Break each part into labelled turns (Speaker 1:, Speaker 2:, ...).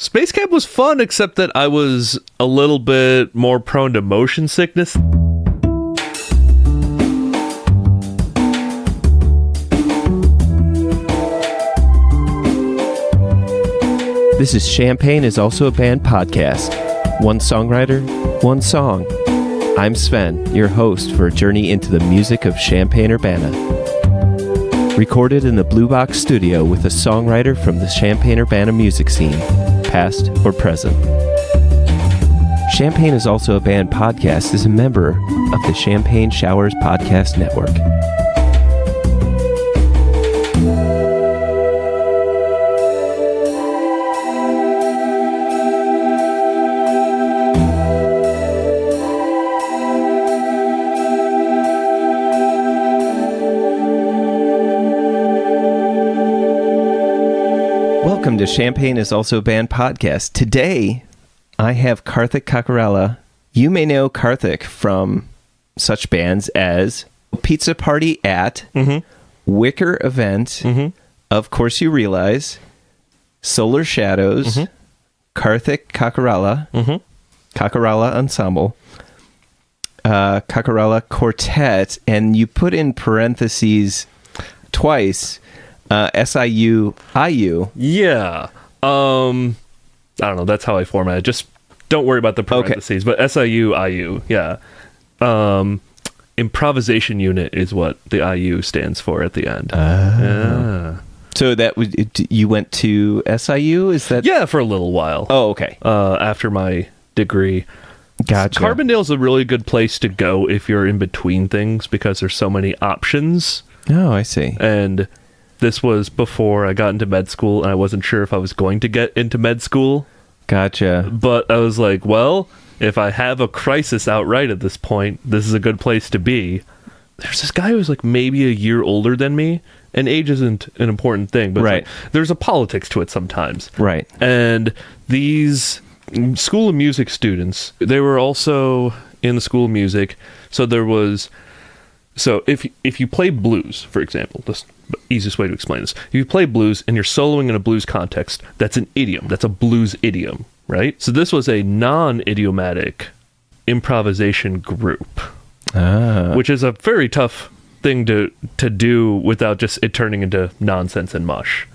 Speaker 1: Space Camp was fun, except that I was a little bit more prone to motion sickness.
Speaker 2: This is Champaign is Also a Band podcast. One songwriter, one song. I'm Sven, your host for a journey into the music of Champaign-Urbana. Recorded in the Blue Box studio with a songwriter from the Champaign-Urbana music scene, past or present. Champaign is Also a Band podcast is a member of the Champaign Showers Podcast Network. Welcome to Champaign is Also a Band podcast. Today, I have Karthik Kakarala. You may know Karthik from such bands as Pizza Party at, Wicker Event, Of Course You Realize, Solar Shadows, Karthik Kakarala, Kakarala Ensemble, Kakarala Quartet, and you put in parentheses twice, siuIU.
Speaker 1: Yeah. I don't know. That's how I format it. Just don't worry about the parentheses. Okay. But siuIU. Yeah. Improvisation unit is what the IU stands for at the end. Yeah.
Speaker 2: So that you went to SIU? Is that?
Speaker 1: Yeah, for a little while.
Speaker 2: Oh, okay.
Speaker 1: After my degree.
Speaker 2: Gotcha.
Speaker 1: Carbondale's a really good place to go if you're in between things because there's so many options.
Speaker 2: Oh, I see.
Speaker 1: And this was before I got into med school, and I wasn't sure if I was going to get into med school.
Speaker 2: Gotcha.
Speaker 1: But I was like, well, if I have a crisis outright at this point, this is a good place to be. There's this guy who's like maybe a year older than me, and age isn't an important thing, but
Speaker 2: right.
Speaker 1: There's a politics to it sometimes.
Speaker 2: Right.
Speaker 1: And these School of Music students, they were also in the School of Music, so there was... So if you play blues, for example, the easiest way to explain this, if you play blues and you're soloing in a blues context, that's an idiom. That's a blues idiom, right? So this was a non-idiomatic improvisation group, which is a very tough thing to do without just it turning into nonsense and mush.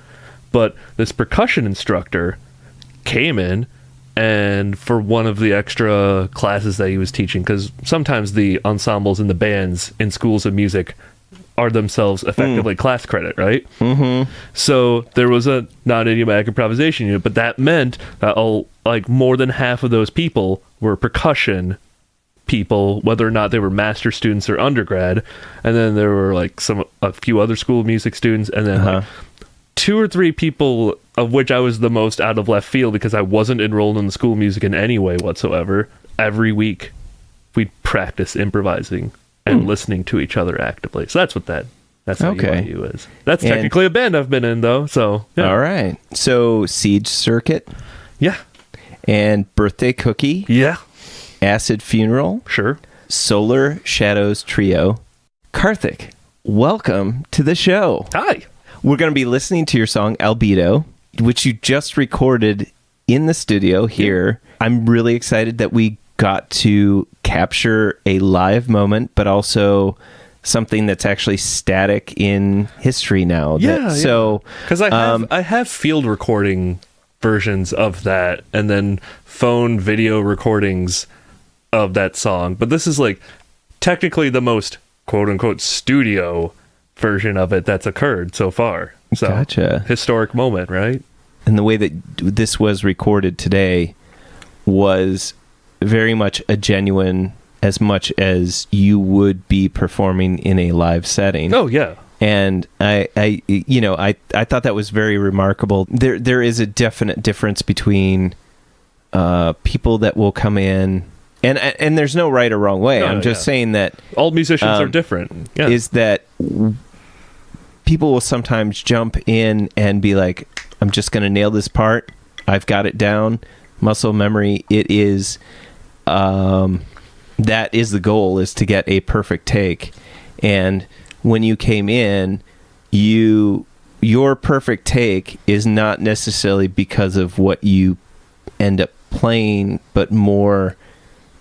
Speaker 1: But this percussion instructor came in, and for one of the extra classes that he was teaching, because sometimes the ensembles and the bands in schools of music are themselves effectively class credit, right? Mm-hmm. So there was a non-idiomatic improvisation unit, but that meant that more than half of those people were percussion people, whether or not they were master students or undergrad, and then there were a few other School of Music students, and then two or three people of which I was the most out of left field because I wasn't enrolled in the School of Music in any way whatsoever. Every week we'd practice improvising and listening to each other actively. So that's what that's how siuIU is. That's technically a band I've been in though. So yeah.
Speaker 2: All right. So Siege Circuit.
Speaker 1: Yeah.
Speaker 2: And Birthday Cookie.
Speaker 1: Yeah.
Speaker 2: Acid Funeral.
Speaker 1: Sure.
Speaker 2: Solar Shadows Trio. Karthik, welcome to the show.
Speaker 1: Hi.
Speaker 2: We're going to be listening to your song, Albedo, which you just recorded in the studio here. I'm really excited that we got to capture a live moment, but also something that's actually static in history now. So,
Speaker 1: because I have field recording versions of that, and then phone video recordings of that song. But this is technically the most quote unquote studio version of it that's occurred so far. So,
Speaker 2: gotcha.
Speaker 1: Historic moment, right?
Speaker 2: And the way that this was recorded today was very much a genuine, as much as you would be performing in a live setting.
Speaker 1: Oh yeah.
Speaker 2: And I thought that was very remarkable. There is a definite difference between people that will come in, and there's no right or wrong way. I'm just saying that
Speaker 1: all musicians are different. Yeah.
Speaker 2: Is that people will sometimes jump in and be like, I'm just going to nail this part. I've got it down. Muscle memory. It is, that is the goal, is to get a perfect take. And when you came in, your perfect take is not necessarily because of what you end up playing, but more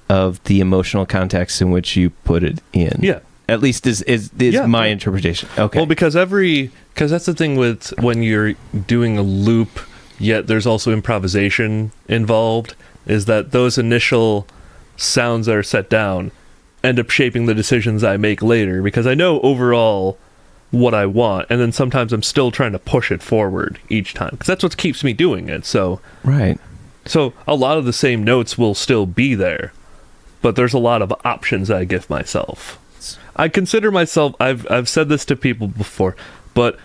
Speaker 2: of the emotional context in which you put it in.
Speaker 1: Yeah.
Speaker 2: At least is my interpretation. Okay.
Speaker 1: Well, because that's the thing with when you're doing a loop, yet there's also improvisation involved, is that those initial sounds that are set down end up shaping the decisions I make later, because I know overall what I want, and then sometimes I'm still trying to push it forward each time, because that's what keeps me doing it. So
Speaker 2: right.
Speaker 1: So a lot of the same notes will still be there, but there's a lot of options I give myself. I consider myself, I've said this to people before, but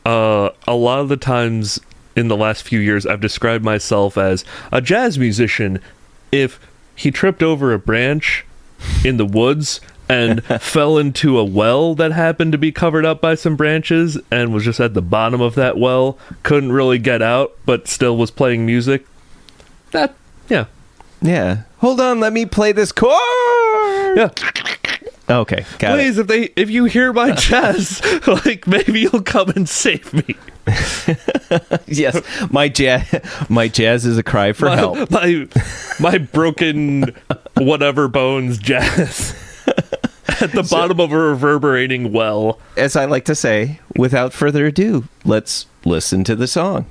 Speaker 1: a lot of the times in the last few years I've described myself as a jazz musician if he tripped over a branch in the woods and fell into a well that happened to be covered up by some branches and was just at the bottom of that well, couldn't really get out, but still was playing music. That, yeah.
Speaker 2: Yeah. Hold on, let me play this chord.
Speaker 1: Yeah.
Speaker 2: Okay, got
Speaker 1: Please, if you hear my jazz, like, maybe you'll come and save me.
Speaker 2: Yes, my jazz is a cry for help.
Speaker 1: My broken whatever bones jazz at the bottom of a reverberating well.
Speaker 2: As I like to say, without further ado, let's listen to the song.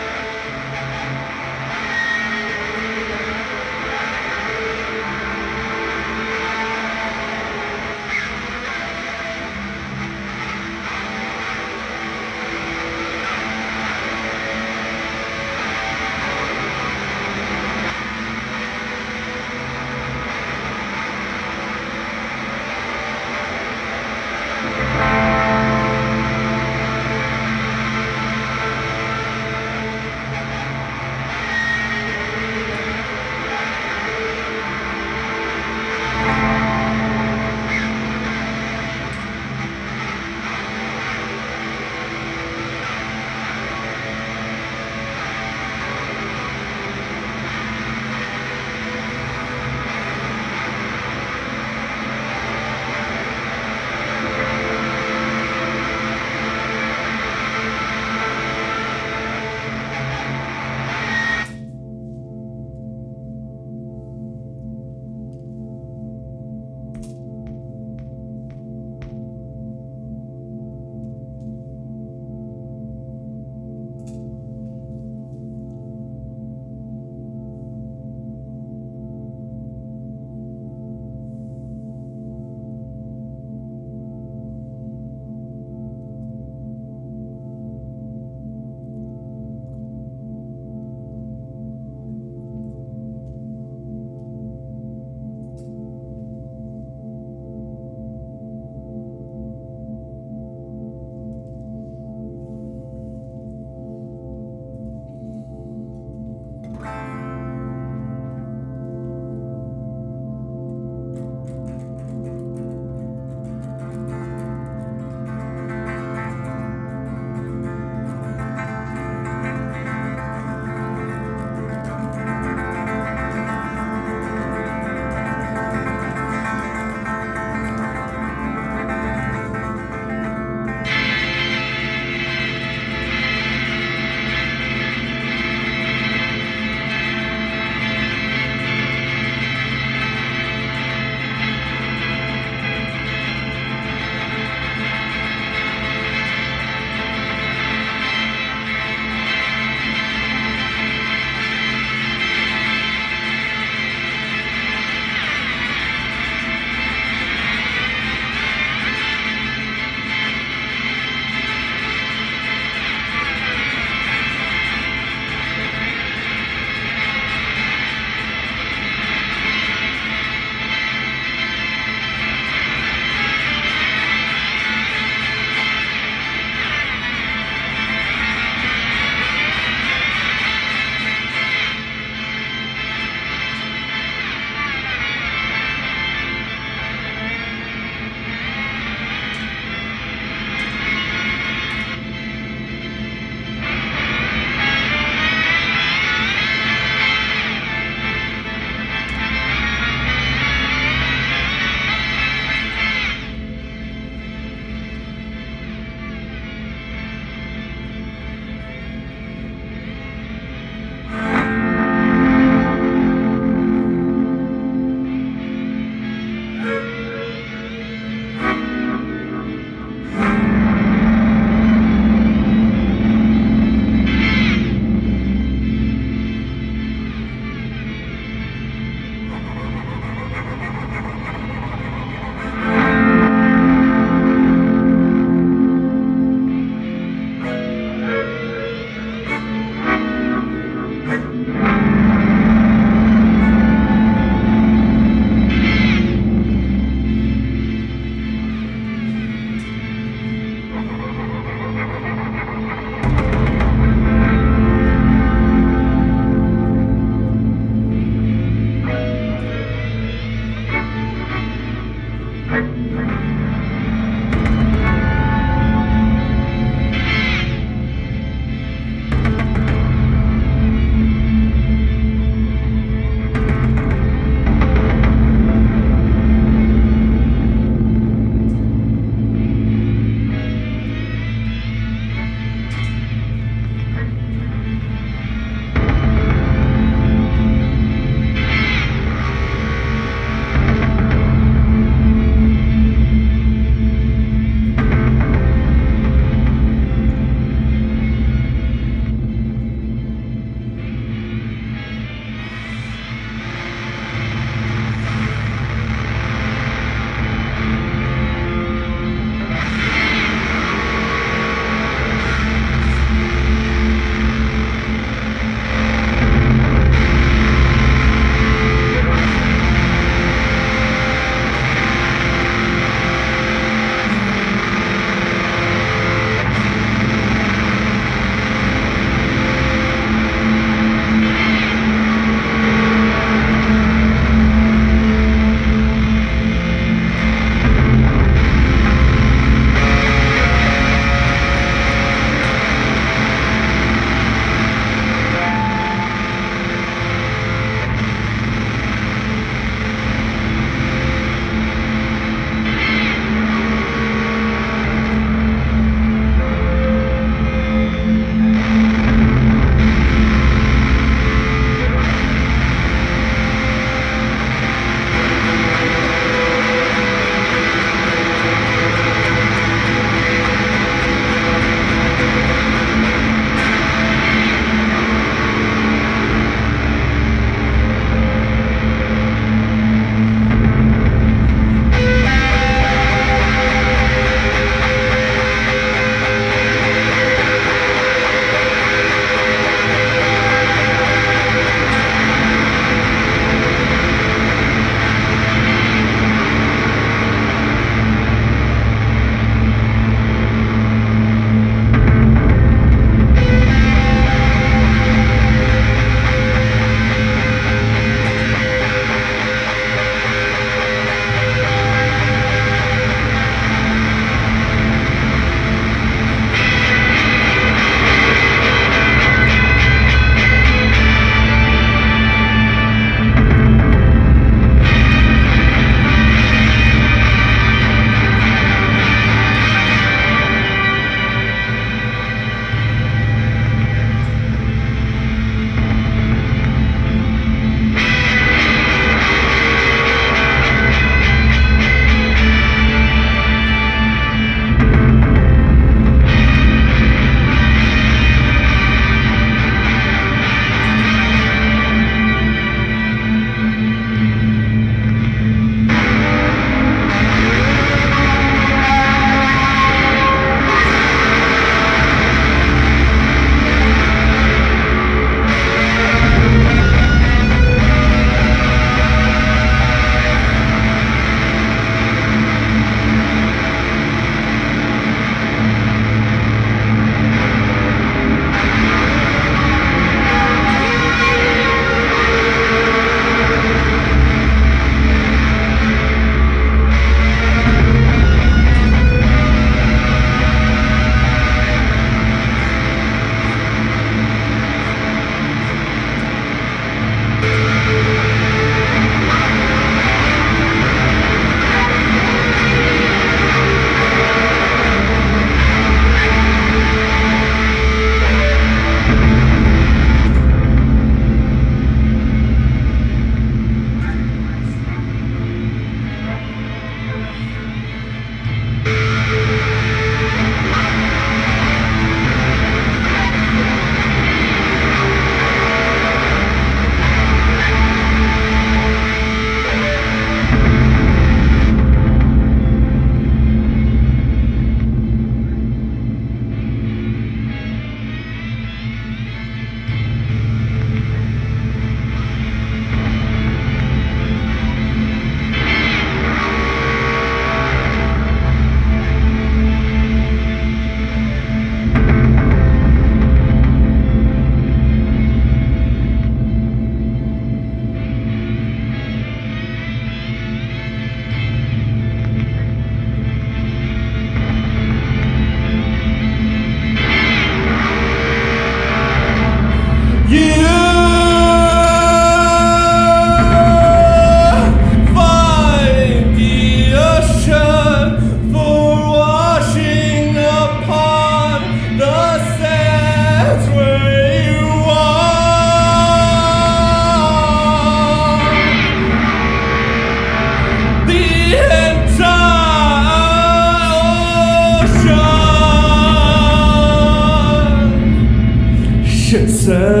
Speaker 3: send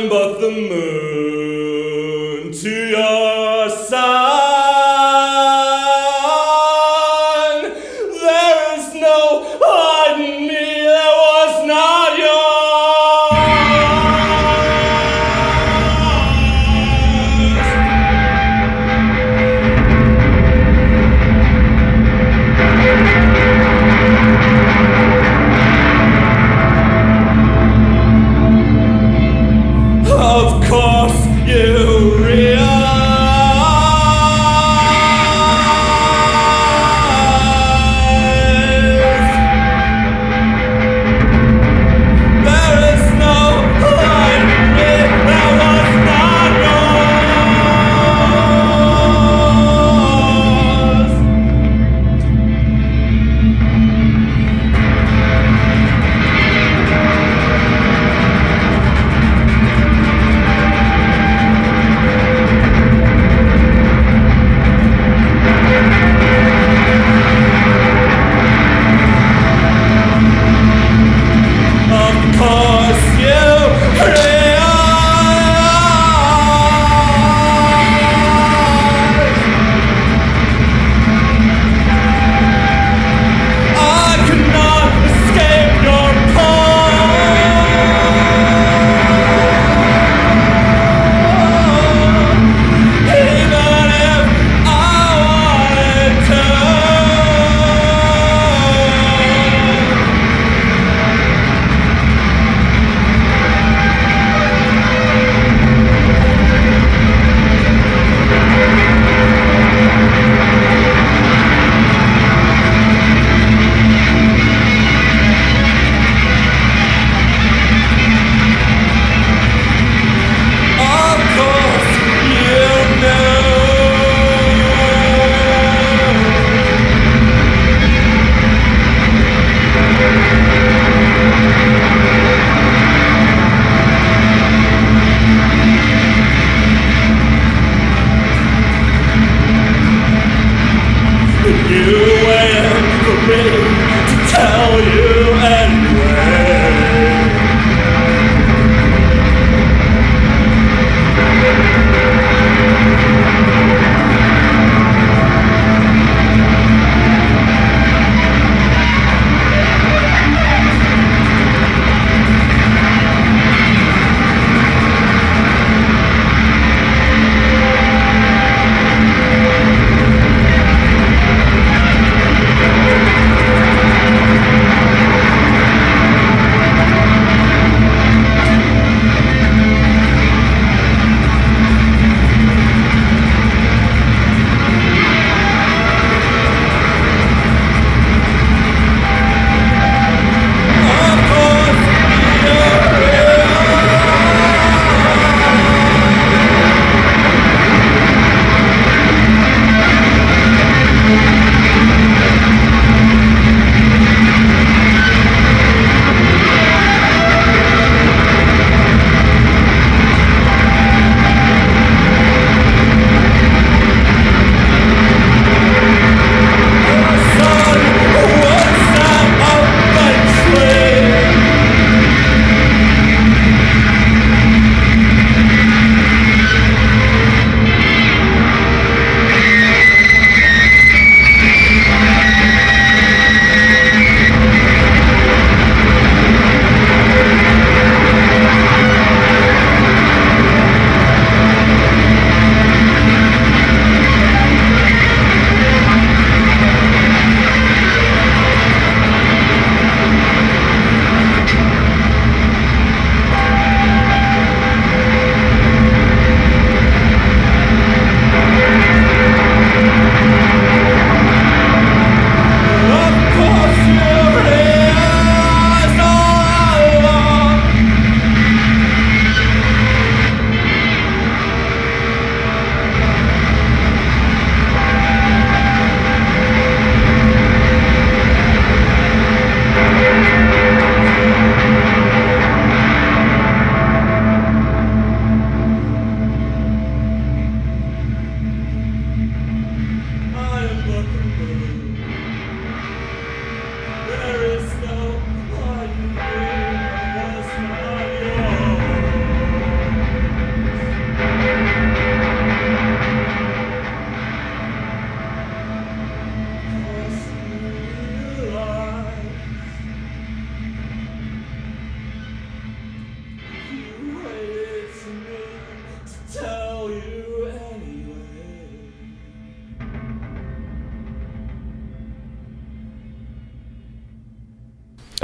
Speaker 3: but the moon to your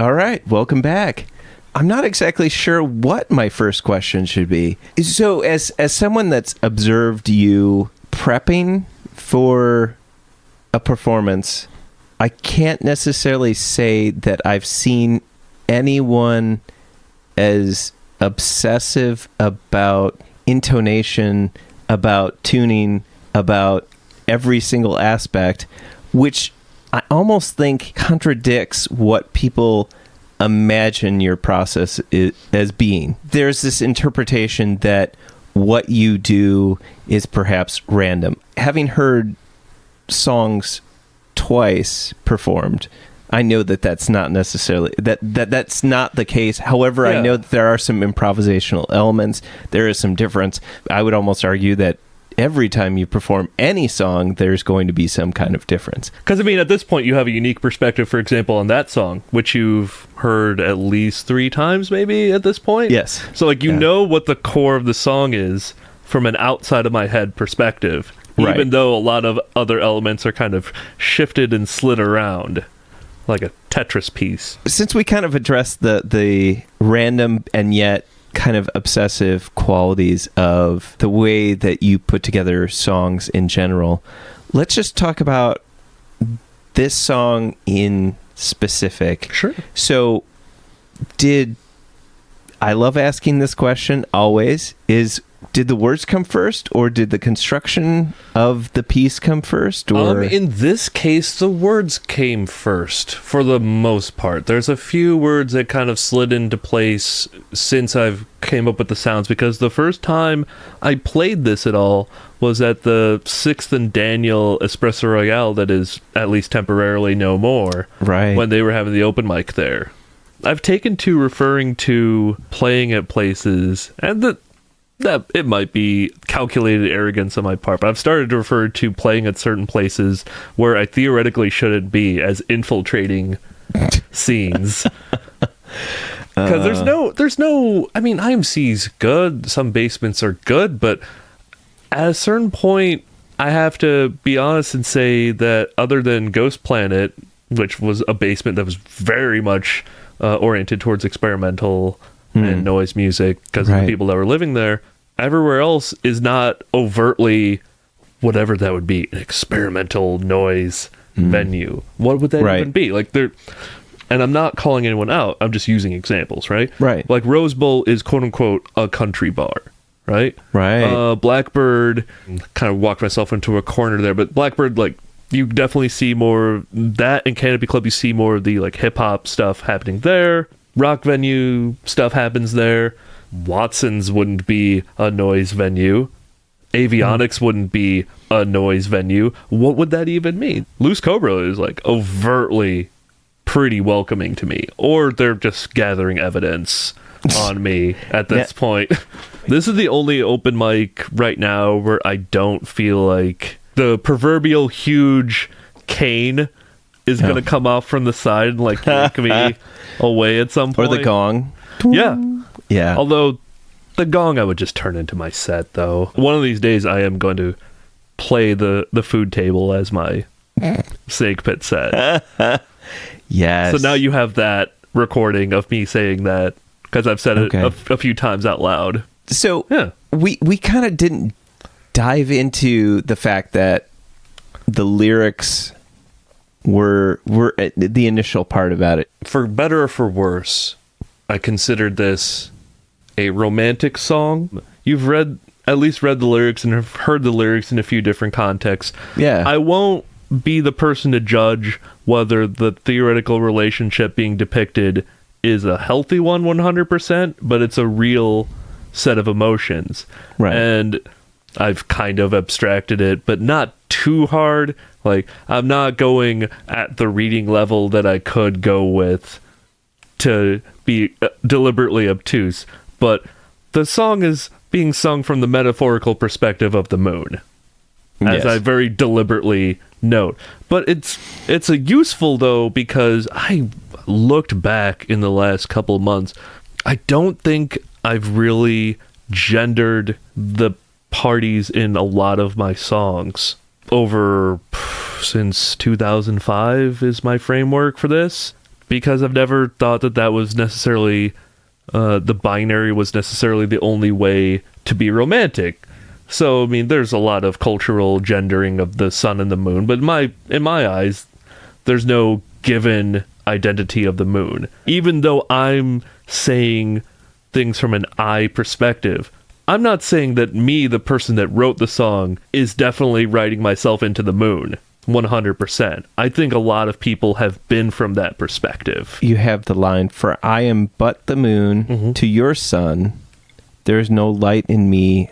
Speaker 2: All right, welcome back. I'm not exactly sure what my first question should be. So, as someone that's observed you prepping for a performance, I can't necessarily say that I've seen anyone as obsessive about intonation, about tuning, about every single aspect, which I almost think contradicts what people imagine your process as being. There's this interpretation that what you do is perhaps random. Having heard songs twice performed, I know that that's not necessarily that's not the case. However, I know that there are some improvisational elements. There is some difference. I would almost argue that every time you perform any song, there's going to be some kind of difference.
Speaker 1: Because, I mean, at this point, you have a unique perspective, for example, on that song, which you've heard at least 3 times, maybe, at this point?
Speaker 2: Yes.
Speaker 1: So, like, you know what the core of the song is from an outside-of-my-head perspective, even though a lot of other elements are kind of shifted and slid around, like a Tetris piece.
Speaker 2: Since we kind of addressed the random and yet kind of obsessive qualities of the way that you put together songs in general, let's just talk about this song in specific.
Speaker 1: Sure.
Speaker 2: So I love asking this question always, did the words come first, or did the construction of the piece come first? Or
Speaker 1: in this case, the words came first for the most part. There's a few words that kind of slid into place since I've came up with the sounds, because the first time I played this at all was at the 6th and Daniel Espresso Royale that is at least temporarily no more,
Speaker 2: right,
Speaker 1: when they were having the open mic there. I've taken to referring to playing at places, and that it might be calculated arrogance on my part, but I've started to refer to playing at certain places where I theoretically shouldn't be as infiltrating scenes. Because there's no, I mean, IMC's good, some basements are good, but at a certain point, I have to be honest and say that other than Ghost Planet, which was a basement that was very much oriented towards experimental and noise music because of the people that were living there, everywhere else is not overtly whatever that would be, an experimental noise venue. What would that even be? Like, there, and I'm not calling anyone out, I'm just using examples, right?
Speaker 2: Right.
Speaker 1: Like Rose Bowl is quote unquote a country bar, right?
Speaker 2: Right.
Speaker 1: Blackbird, kind of walked myself into a corner there, but Blackbird, like, you definitely see more that. In Canopy Club, you see more of the like hip hop stuff happening there. Rock venue stuff happens there. Watson's wouldn't be a noise venue. Avionics wouldn't be a noise venue. What would that even mean? Loose Cobra is like overtly pretty welcoming to me, or they're just gathering evidence on me at this point. This is the only open mic right now where I don't feel like the proverbial huge cane is going to come off from the side and like yank me away at some point.
Speaker 2: Or the gong.
Speaker 1: Yeah. Although the gong I would just turn into my set, though. One of these days I am going to play the food table as my Snakepit set.
Speaker 2: Yes.
Speaker 1: So now you have that recording of me saying that, because I've said it a few times out loud.
Speaker 2: So we kind of didn't dive into the fact that the lyrics were the initial part about it.
Speaker 1: For better or for worse, I considered this a romantic song. You've at least read the lyrics and have heard the lyrics in a few different contexts.
Speaker 2: Yeah.
Speaker 1: I won't be the person to judge whether the theoretical relationship being depicted is a healthy one 100%, but it's a real set of emotions.
Speaker 2: Right.
Speaker 1: And I've kind of abstracted it, but not too hard. Like, I'm not going at the reading level that I could go with to be deliberately obtuse, but the song is being sung from the metaphorical perspective of the moon, as I very deliberately note. But it's a useful, though, because I looked back in the last couple of months. I don't think I've really gendered the parties in a lot of my songs over since 2005 is my framework for this. because I've never thought that that was necessarily the binary was necessarily the only way to be romantic. So, I mean, there's a lot of cultural gendering of the sun and the moon, but in my eyes, there's no given identity of the moon. Even though I'm saying things from an I perspective, I'm not saying that me, the person that wrote the song, is definitely writing myself into the moon. 100%. I think a lot of people have been from that perspective.
Speaker 2: You have the line, "For I am but the moon to your sun. There is no light in me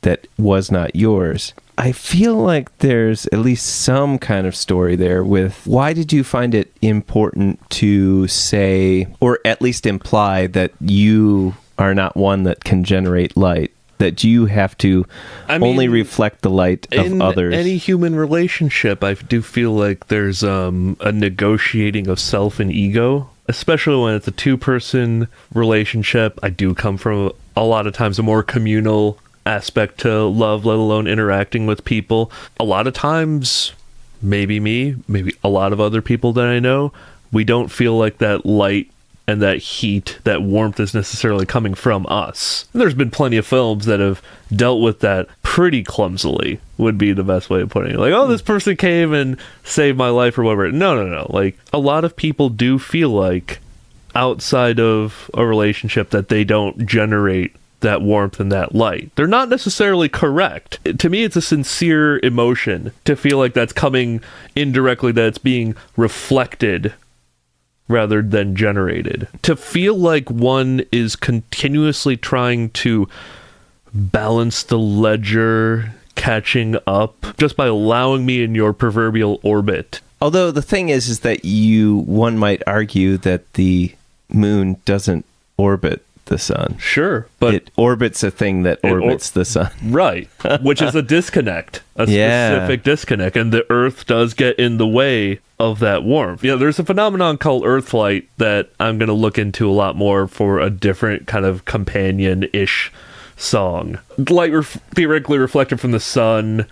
Speaker 2: that was not yours." I feel like there's at least some kind of story there with why did you find it important to say, or at least imply, that you are not one that can generate light? That you have to only reflect the light of others. In
Speaker 1: any human relationship, I do feel like there's a negotiating of self and ego, especially when it's a two-person relationship. I do come from a lot of times a more communal aspect to love, let alone interacting with people. A lot of times, maybe me, maybe a lot of other people that I know, we don't feel like that light and that heat, that warmth is necessarily coming from us. There's been plenty of films that have dealt with that pretty clumsily, would be the best way of putting it. Like, oh, this person came and saved my life or whatever. No. Like, a lot of people do feel like outside of a relationship that they don't generate that warmth and that light. They're not necessarily correct. To me, it's a sincere emotion to feel like that's coming indirectly, that it's being reflected rather than generated. To feel like one is continuously trying to balance the ledger, catching up, just by allowing me in your proverbial orbit.
Speaker 2: Although the thing is that one might argue that the moon doesn't orbit the sun.
Speaker 1: Sure, but
Speaker 2: it orbits a thing that orbits the sun.
Speaker 1: Right, which is a disconnect, a specific disconnect, and the Earth does get in the way of that warmth. Yeah, there's a phenomenon called Earthlight that I'm going to look into a lot more for a different kind of companion-ish song. Light theoretically reflected from the sun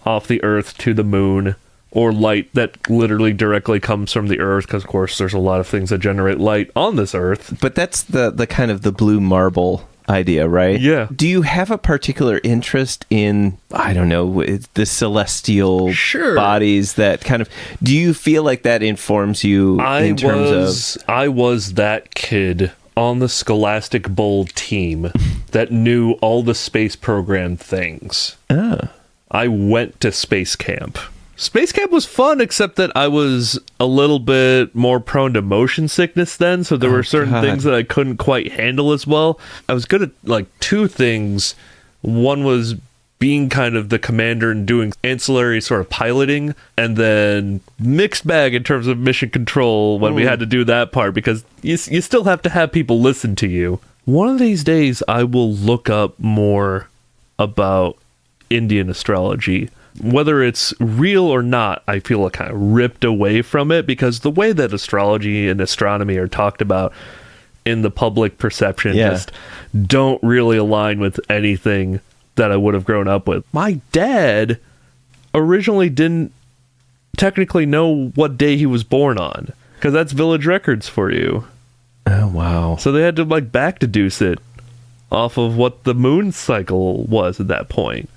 Speaker 1: off the Earth to the moon, or light that literally directly comes from the Earth, because of course there's a lot of things that generate light on this Earth.
Speaker 2: But that's the kind of the blue marble idea, right?
Speaker 1: Yeah.
Speaker 2: Do you have a particular interest in, I don't know, the celestial bodies that kind of, do you feel like that informs you in terms of...
Speaker 1: I was that kid on the Scholastic Bowl team that knew all the space program things. I went to space camp. Space camp was fun, except that I was a little bit more prone to motion sickness then, so there were certain things that I couldn't quite handle as well. I was good at, like, two things. One was being kind of the commander and doing ancillary sort of piloting, and then mixed bag in terms of mission control when we had to do that part, because you still have to have people listen to you. One of these days, I will look up more about Indian astrology. Whether it's real or not, I feel like kind of ripped away from it, because the way that astrology and astronomy are talked about in the public perception just don't really align with anything that I would have grown up with. My dad originally didn't technically know what day he was born on, because that's village records for you.
Speaker 2: Oh, wow.
Speaker 1: So they had to like back deduce it off of what the moon cycle was at that point.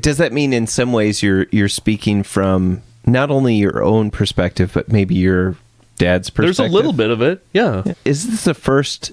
Speaker 2: Does that mean in some ways you're speaking from not only your own perspective, but maybe your dad's perspective?
Speaker 1: There's a little bit of it, yeah.
Speaker 2: Is this the first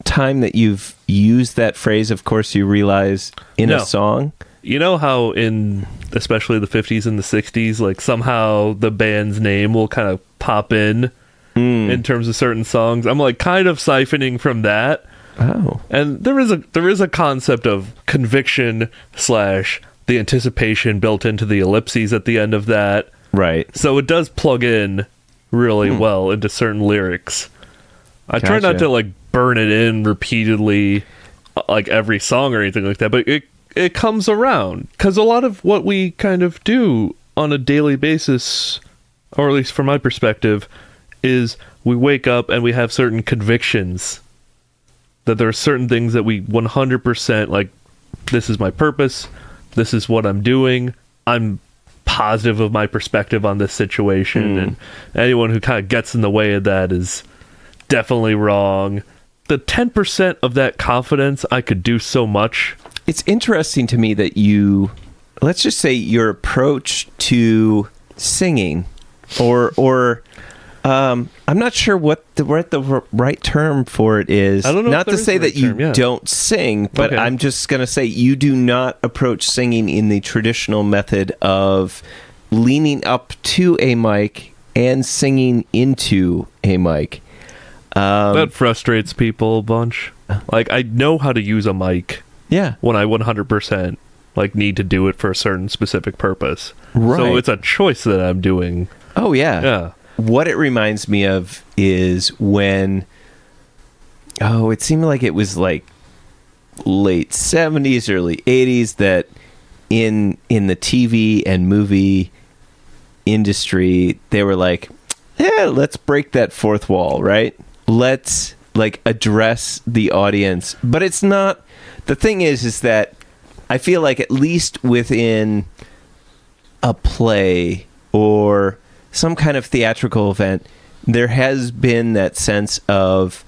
Speaker 2: time that you've used that phrase, of course you realize, in a song?
Speaker 1: You know how in especially the 50s and the 60s, like somehow the band's name will kind of pop in terms of certain songs? I'm like kind of siphoning from that.
Speaker 2: Oh.
Speaker 1: And there is a concept of conviction / the anticipation built into the ellipses at the end of that.
Speaker 2: Right.
Speaker 1: So it does plug in really well into certain lyrics. I try not to like burn it in repeatedly like every song or anything like that, but it comes around, because a lot of what we kind of do on a daily basis, or at least from my perspective, is we wake up and we have certain convictions that there are certain things that we 100% like, this is my purpose, this is what I'm doing, I'm positive of my perspective on this situation, and anyone who kind of gets in the way of that is definitely wrong. The 10% of that confidence, I could do so much.
Speaker 2: It's interesting to me that let's just say your approach to singing, or I'm not sure what the right term for it is.
Speaker 1: I don't know.
Speaker 2: Not to say that you
Speaker 1: term,
Speaker 2: don't sing, but
Speaker 1: Okay.
Speaker 2: I'm just going to say you do not approach singing in the traditional method of leaning up to a mic and singing into a mic.
Speaker 1: That frustrates people a bunch. Like, I know how to use a mic
Speaker 2: Yeah.
Speaker 1: when I 100% like need to do it for a certain specific purpose.
Speaker 2: Right.
Speaker 1: So it's a choice that I'm doing.
Speaker 2: Oh, yeah.
Speaker 1: Yeah.
Speaker 2: What it reminds me of is when, it seemed like it was like late 70s, early 80s that in the TV and movie industry, they were like, let's break that fourth wall, right? Let's like address the audience. But it's not, the thing is that I feel like at least within a play or some kind of theatrical event, there has been that sense of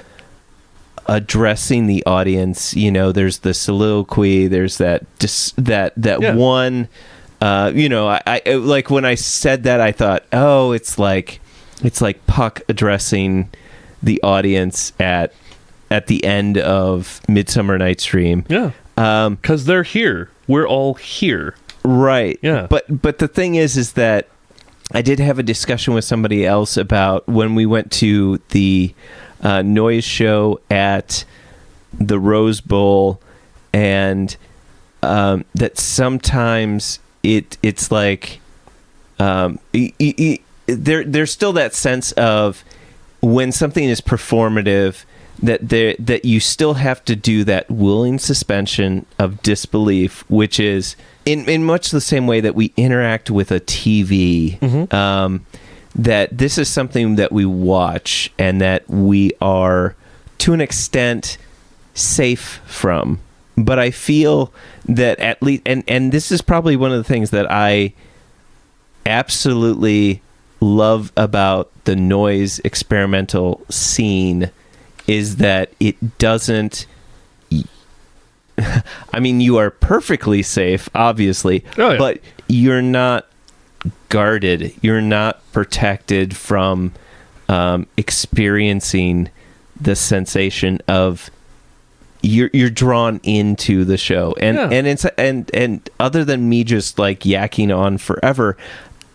Speaker 2: addressing the audience. You know, there's the soliloquy, there's that one, I like when I said that, I thought, oh, it's like Puck addressing the audience at the end of Midsummer Night's Dream.
Speaker 1: Yeah. Because they're here. We're all here.
Speaker 2: Right.
Speaker 1: Yeah.
Speaker 2: But the thing is that I did have a discussion with somebody else about when we went to the noise show at the Rose Bowl, and that sometimes it's like there's still that sense of when something is performative that you still have to do that willing suspension of disbelief, which is in much the same way that we interact with a TV, that this is something that we watch and that we are, to an extent, safe from. But I feel that at least, and this is probably one of the things that I absolutely love about the noise experimental scene, is that it doesn't, I mean, you are perfectly safe, obviously, but you're not guarded. You're not protected from experiencing the sensation of you're drawn into the show, and other than me just like yakking on forever,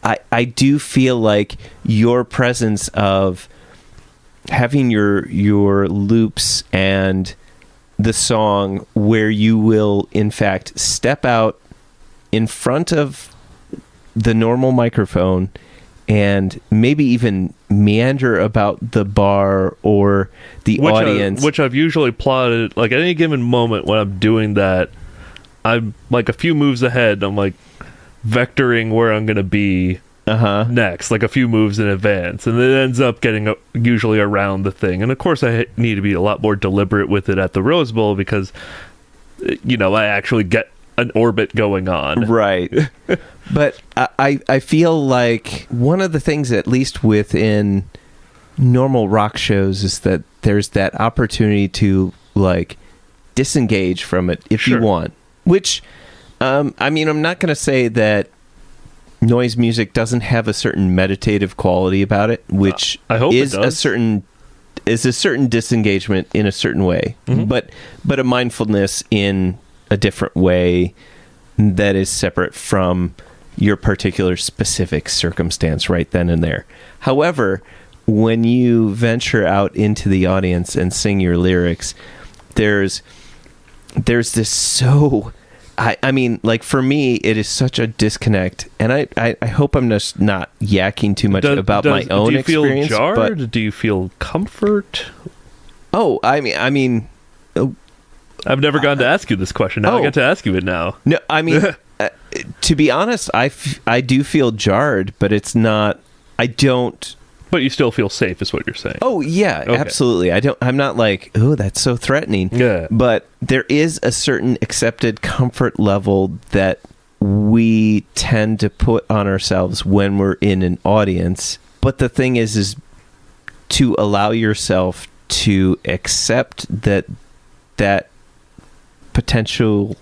Speaker 2: I do feel like your presence of having your loops and the song where you will in fact step out in front of the normal microphone and maybe even meander about the bar or the audience,
Speaker 1: which I've usually plotted, like at any given moment when I'm doing that, I'm like a few moves ahead. I'm like vectoring where I'm going to be next, like a few moves in advance, and it ends up getting usually around the thing. And of course I need to be a lot more deliberate with it at the Rose Bowl because, you know, I actually get an orbit going on.
Speaker 2: Right. But I feel like one of the things, at least within normal rock shows, is that there's that opportunity to like disengage from it if you want. Which, I mean, I'm not going to say that noise music doesn't have a certain meditative quality about it, which
Speaker 1: I hope
Speaker 2: is
Speaker 1: it does.
Speaker 2: a certain disengagement in a certain way, but a mindfulness in a different way that is separate from your particular specific circumstance right then and there. However, when you venture out into the audience and sing your lyrics, there's this so... I mean, like, for me, it is such a disconnect, and I hope I'm just not yakking too much about my own experience.
Speaker 1: Do you feel jarred?
Speaker 2: But,
Speaker 1: do you feel comfort?
Speaker 2: Oh, I mean...
Speaker 1: I've never gotten to ask you this question. Now I get to ask you it now.
Speaker 2: No, I mean, to be honest, I do feel jarred, but it's not... I don't...
Speaker 1: But you still feel safe, is what you're saying.
Speaker 2: Oh, yeah,
Speaker 1: Okay.
Speaker 2: absolutely. I'm not like, oh, that's so threatening.
Speaker 1: Yeah.
Speaker 2: But there is a certain accepted comfort level that we tend to put on ourselves when we're in an audience. But the thing is to allow yourself to accept that potential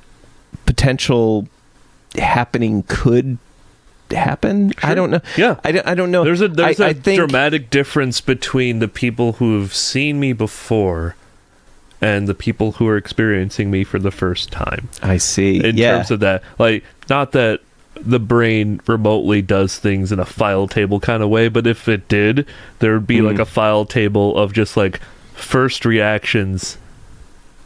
Speaker 2: happening could happen.
Speaker 1: Sure.
Speaker 2: I don't know.
Speaker 1: Yeah,
Speaker 2: I don't know.
Speaker 1: There's a
Speaker 2: I think,
Speaker 1: dramatic difference between the people who've seen me before and the people who are experiencing me for the first time.
Speaker 2: I see.
Speaker 1: In terms of that, like, not that the brain remotely does things in a file table kind of way, but if it did, there would be like a file table of just like first reactions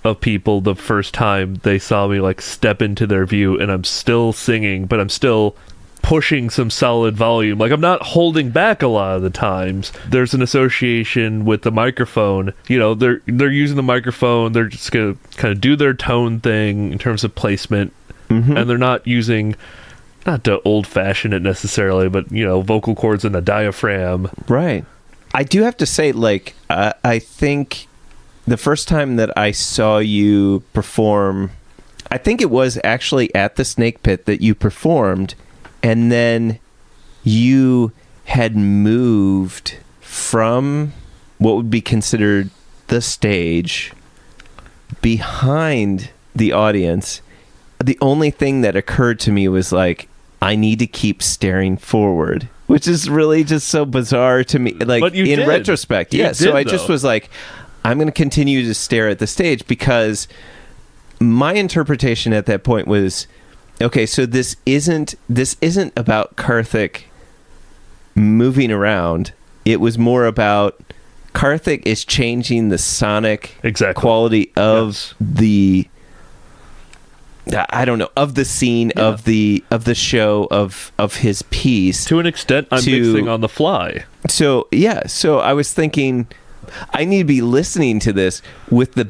Speaker 1: of people the first time they saw me like step into their view, and I'm still singing, but I'm still pushing some solid volume. Like, I'm not holding back a lot of the times. There's an association with the microphone. You know, they're using the microphone. They're just gonna kind of do their tone thing in terms of placement, and they're not using, not to old-fashioned it necessarily, but, you know, vocal cords and a diaphragm.
Speaker 2: Right. I do have to say, like, I think the first time that I saw you perform, I think it was actually at the Snakepit that you performed, and then you had moved from what would be considered the stage behind the audience. The only thing that occurred to me was like, I need to keep staring forward, which is really just so bizarre to me. Like,
Speaker 1: but you
Speaker 2: in
Speaker 1: did.
Speaker 2: retrospect,
Speaker 1: You
Speaker 2: yeah.
Speaker 1: did,
Speaker 2: So I just
Speaker 1: though.
Speaker 2: was like, I'm going to continue to stare at the stage, because my interpretation at that point was, okay, so this isn't about Karthik moving around. It was more about Karthik is changing the sonic quality of the, I don't know, of the scene, of the show, of his piece.
Speaker 1: To an extent, I'm mixing on the fly.
Speaker 2: So, yeah, so I was thinking, I need to be listening to this with the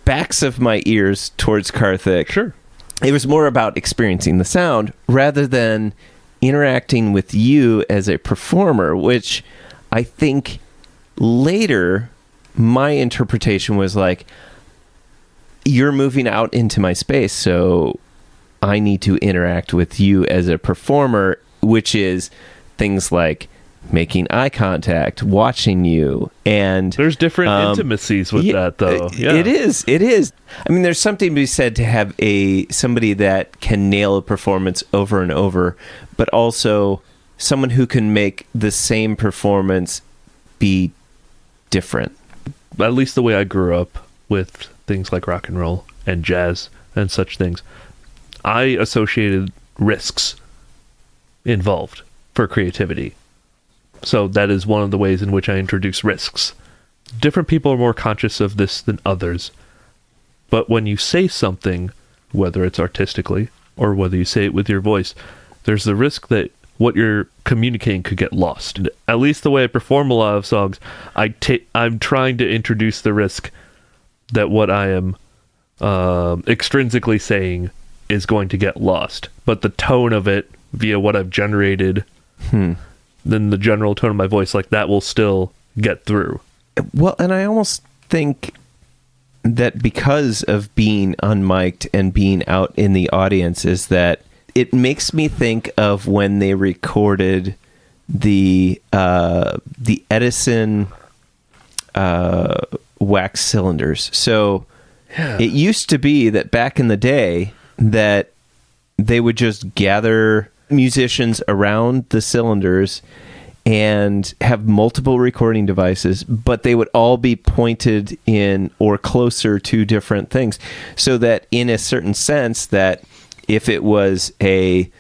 Speaker 2: backs of my ears towards Karthik.
Speaker 1: Sure.
Speaker 2: It was more about experiencing the sound rather than interacting with you as a performer, which I think later my interpretation was like, you're moving out into my space, so I need to interact with you as a performer, which is things like making eye contact, watching you, and
Speaker 1: there's different intimacies with that, though. Yeah.
Speaker 2: It is. I mean, there's something to be said to have somebody that can nail a performance over and over, but also someone who can make the same performance be different.
Speaker 1: At least the way I grew up with things like rock and roll and jazz and such things, I associated risks involved for creativity. So that is one of the ways in which I introduce risks. Different people are more conscious of this than others. But when you say something, whether it's artistically or whether you say it with your voice, there's the risk that what you're communicating could get lost. And at least the way I perform a lot of songs, I'm trying to introduce the risk that what I am extrinsically saying is going to get lost. But the tone of it, via what I've generated, then the general tone of my voice, like, that will still get through.
Speaker 2: Well, and I almost think that because of being unmiked and being out in the audience, is that it makes me think of when they recorded the Edison wax cylinders. So it used to be that back in the day that they would just gather musicians around the cylinders and have multiple recording devices, but they would all be pointed in or closer to different things, so that in a certain sense, that if it was a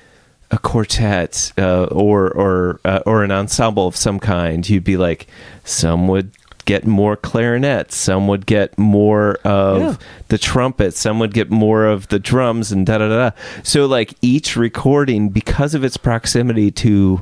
Speaker 2: quartet or an ensemble of some kind, you'd be like, some would get more clarinets, some would get more of the trumpet, some would get more of the drums, and da-da-da. So, like, each recording, because of its proximity to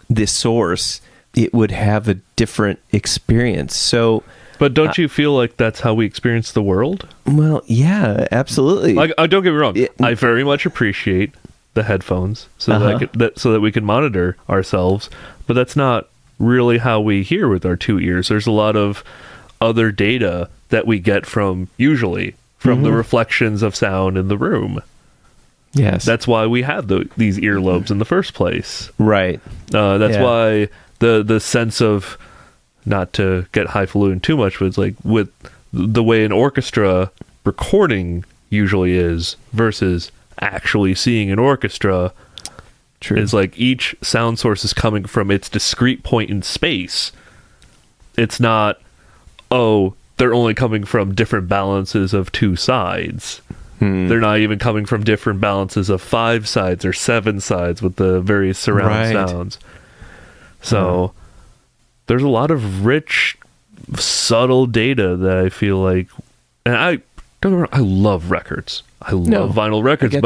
Speaker 2: the source, it would have a different experience. So,
Speaker 1: but don't you feel like that's how we experience the world?
Speaker 2: Well, yeah, absolutely.
Speaker 1: Like, don't get me wrong, I very much appreciate the headphones so that we can monitor ourselves, but that's not really how we hear with our two ears. There's a lot of other data that we get from the reflections of sound in the room.
Speaker 2: Yes.
Speaker 1: That's why we have these earlobes in the first place.
Speaker 2: Right.
Speaker 1: That's why the sense of, not to get highfalutin too much, but it's like with the way an orchestra recording usually is versus actually seeing an orchestra.
Speaker 2: True.
Speaker 1: It's like each sound source is coming from its discrete point in space. It's not, they're only coming from different balances of two sides. They're not even coming from different balances of 5 sides or 7 sides with the various surround sounds. So there's a lot of rich, subtle data that I feel like, and I love records. I love vinyl records,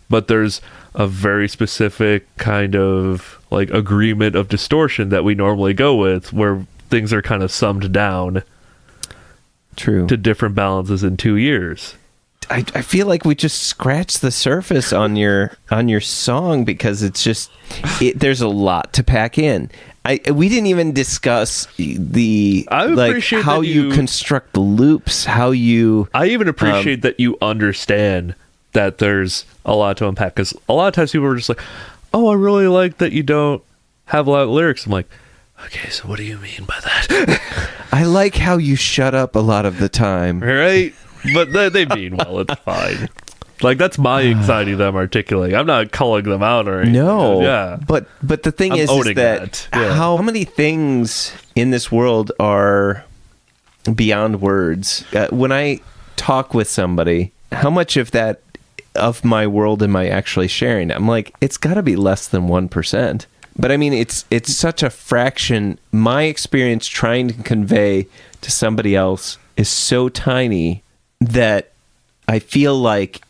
Speaker 1: but there's a very specific kind of like agreement of distortion that we normally go with, where things are kind of summed down to different balances in 2 years.
Speaker 2: I feel like we just scratched the surface on your song, because it's just there's a lot to pack in. We didn't even discuss how you construct the loops, how you.
Speaker 1: I even appreciate that you understand that there's a lot to unpack, because a lot of times people are just like, "Oh, I really like that you don't have a lot of lyrics." I'm like, "Okay, so what do you mean by that?"
Speaker 2: I like how you shut up a lot of the time,
Speaker 1: right? But they mean well. It's fine. Like, that's my anxiety that I'm articulating. I'm not calling them out or anything.
Speaker 2: No. But the thing is that how many things in this world are beyond words? When I talk with somebody, how much of my world am I actually sharing? I'm like, it's got to be less than 1%. But I mean, it's such a fraction. My experience trying to convey to somebody else is so tiny that I feel like.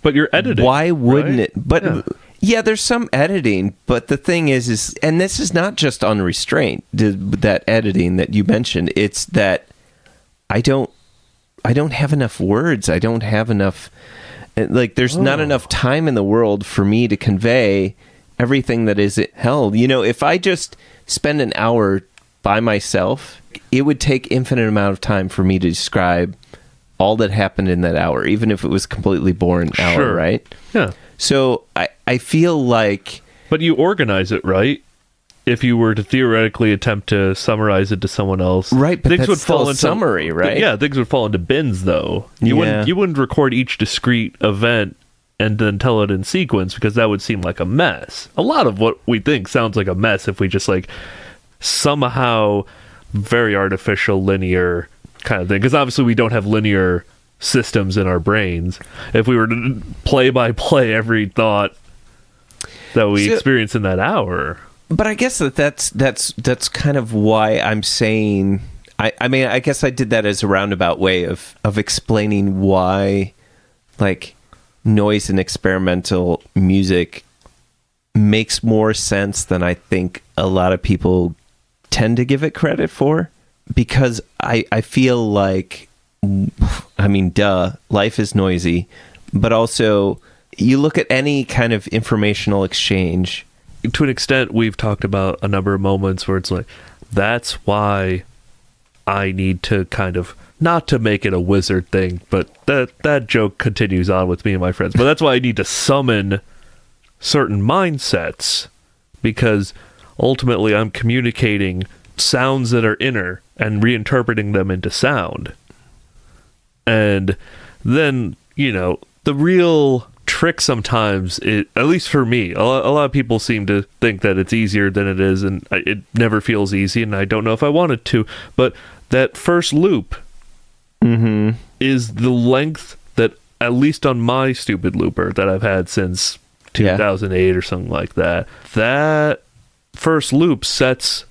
Speaker 1: But you're editing.
Speaker 2: Why wouldn't it? But yeah, there's some editing. But the thing is, and this is not just unrestrained, that editing that you mentioned. It's that I don't have enough words. I don't have enough. Like, there's not enough time in the world for me to convey everything that is held. You know, if I just spend an hour by myself, it would take infinite amount of time for me to describe all that happened in that hour, even if it was completely boring hour, right?
Speaker 1: Yeah.
Speaker 2: So I feel like...
Speaker 1: But you organize it, right? If you were to theoretically attempt to summarize it to someone else.
Speaker 2: Right, but things that's would fall into summary, right?
Speaker 1: Yeah, things would fall into bins, though. You wouldn't record each discrete event and then tell it in sequence, because that would seem like a mess. A lot of what we think sounds like a mess if we just, like, somehow very artificial, linear kind of thing, because obviously we don't have linear systems in our brains. If we were to play by play every thought that we experience in that hour.
Speaker 2: But I guess that's kind of why I'm saying, I mean, I guess I did that as a roundabout way of explaining why, like, noise and experimental music makes more sense than I think a lot of people tend to give it credit for. Because I feel like, I mean, life is noisy, but also you look at any kind of informational exchange.
Speaker 1: To an extent, we've talked about a number of moments where it's like, that's why I need to kind of, not to make it a wizard thing, but that joke continues on with me and my friends, but that's why I need to summon certain mindsets, because ultimately I'm communicating sounds that are inner and reinterpreting them into sound. And then, you know, the real trick sometimes, at least for me, a lot of people seem to think that it's easier than it is, and it never feels easy, and I don't know if I want it to, but that first loop is the length that, at least on my stupid looper that I've had since 2008 or something like that, that first loop sets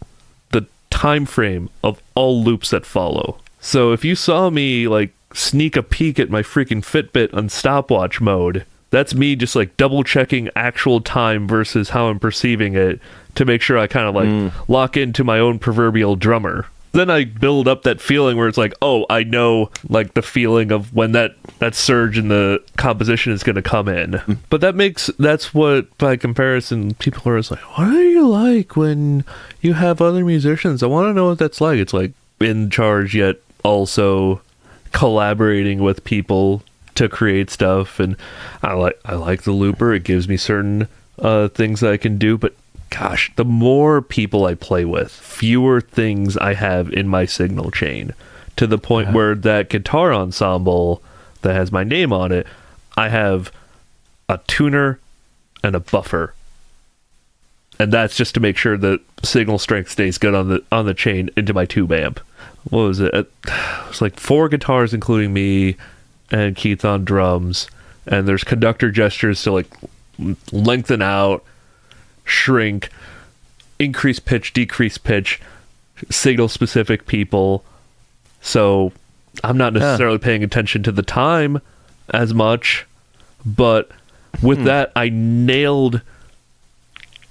Speaker 1: the time frame of all loops that follow. So if you saw me like sneak a peek at my freaking Fitbit on stopwatch mode, that's me just like double checking actual time versus how I'm perceiving it to make sure I kind of like lock into my own proverbial drummer. Then I build up that feeling where it's like, oh, I know like the feeling of when that surge in the composition is going to come in. But that's what, by comparison, people are just like, what are you like when you have other musicians? I want to know what that's like. It's like in charge yet also collaborating with people to create stuff, and I like the looper. It gives me certain things that I can do, but gosh, the more people I play with, fewer things I have in my signal chain, to the point where that guitar ensemble that has my name on it, I have a tuner and a buffer, and that's just to make sure that signal strength stays good on the chain into my tube amp. What was it? It was like 4 guitars, including me and Keith on drums, and there's conductor gestures to like lengthen out, shrink, increase pitch, decrease pitch, signal specific people. So I'm not necessarily paying attention to the time as much, but with that I nailed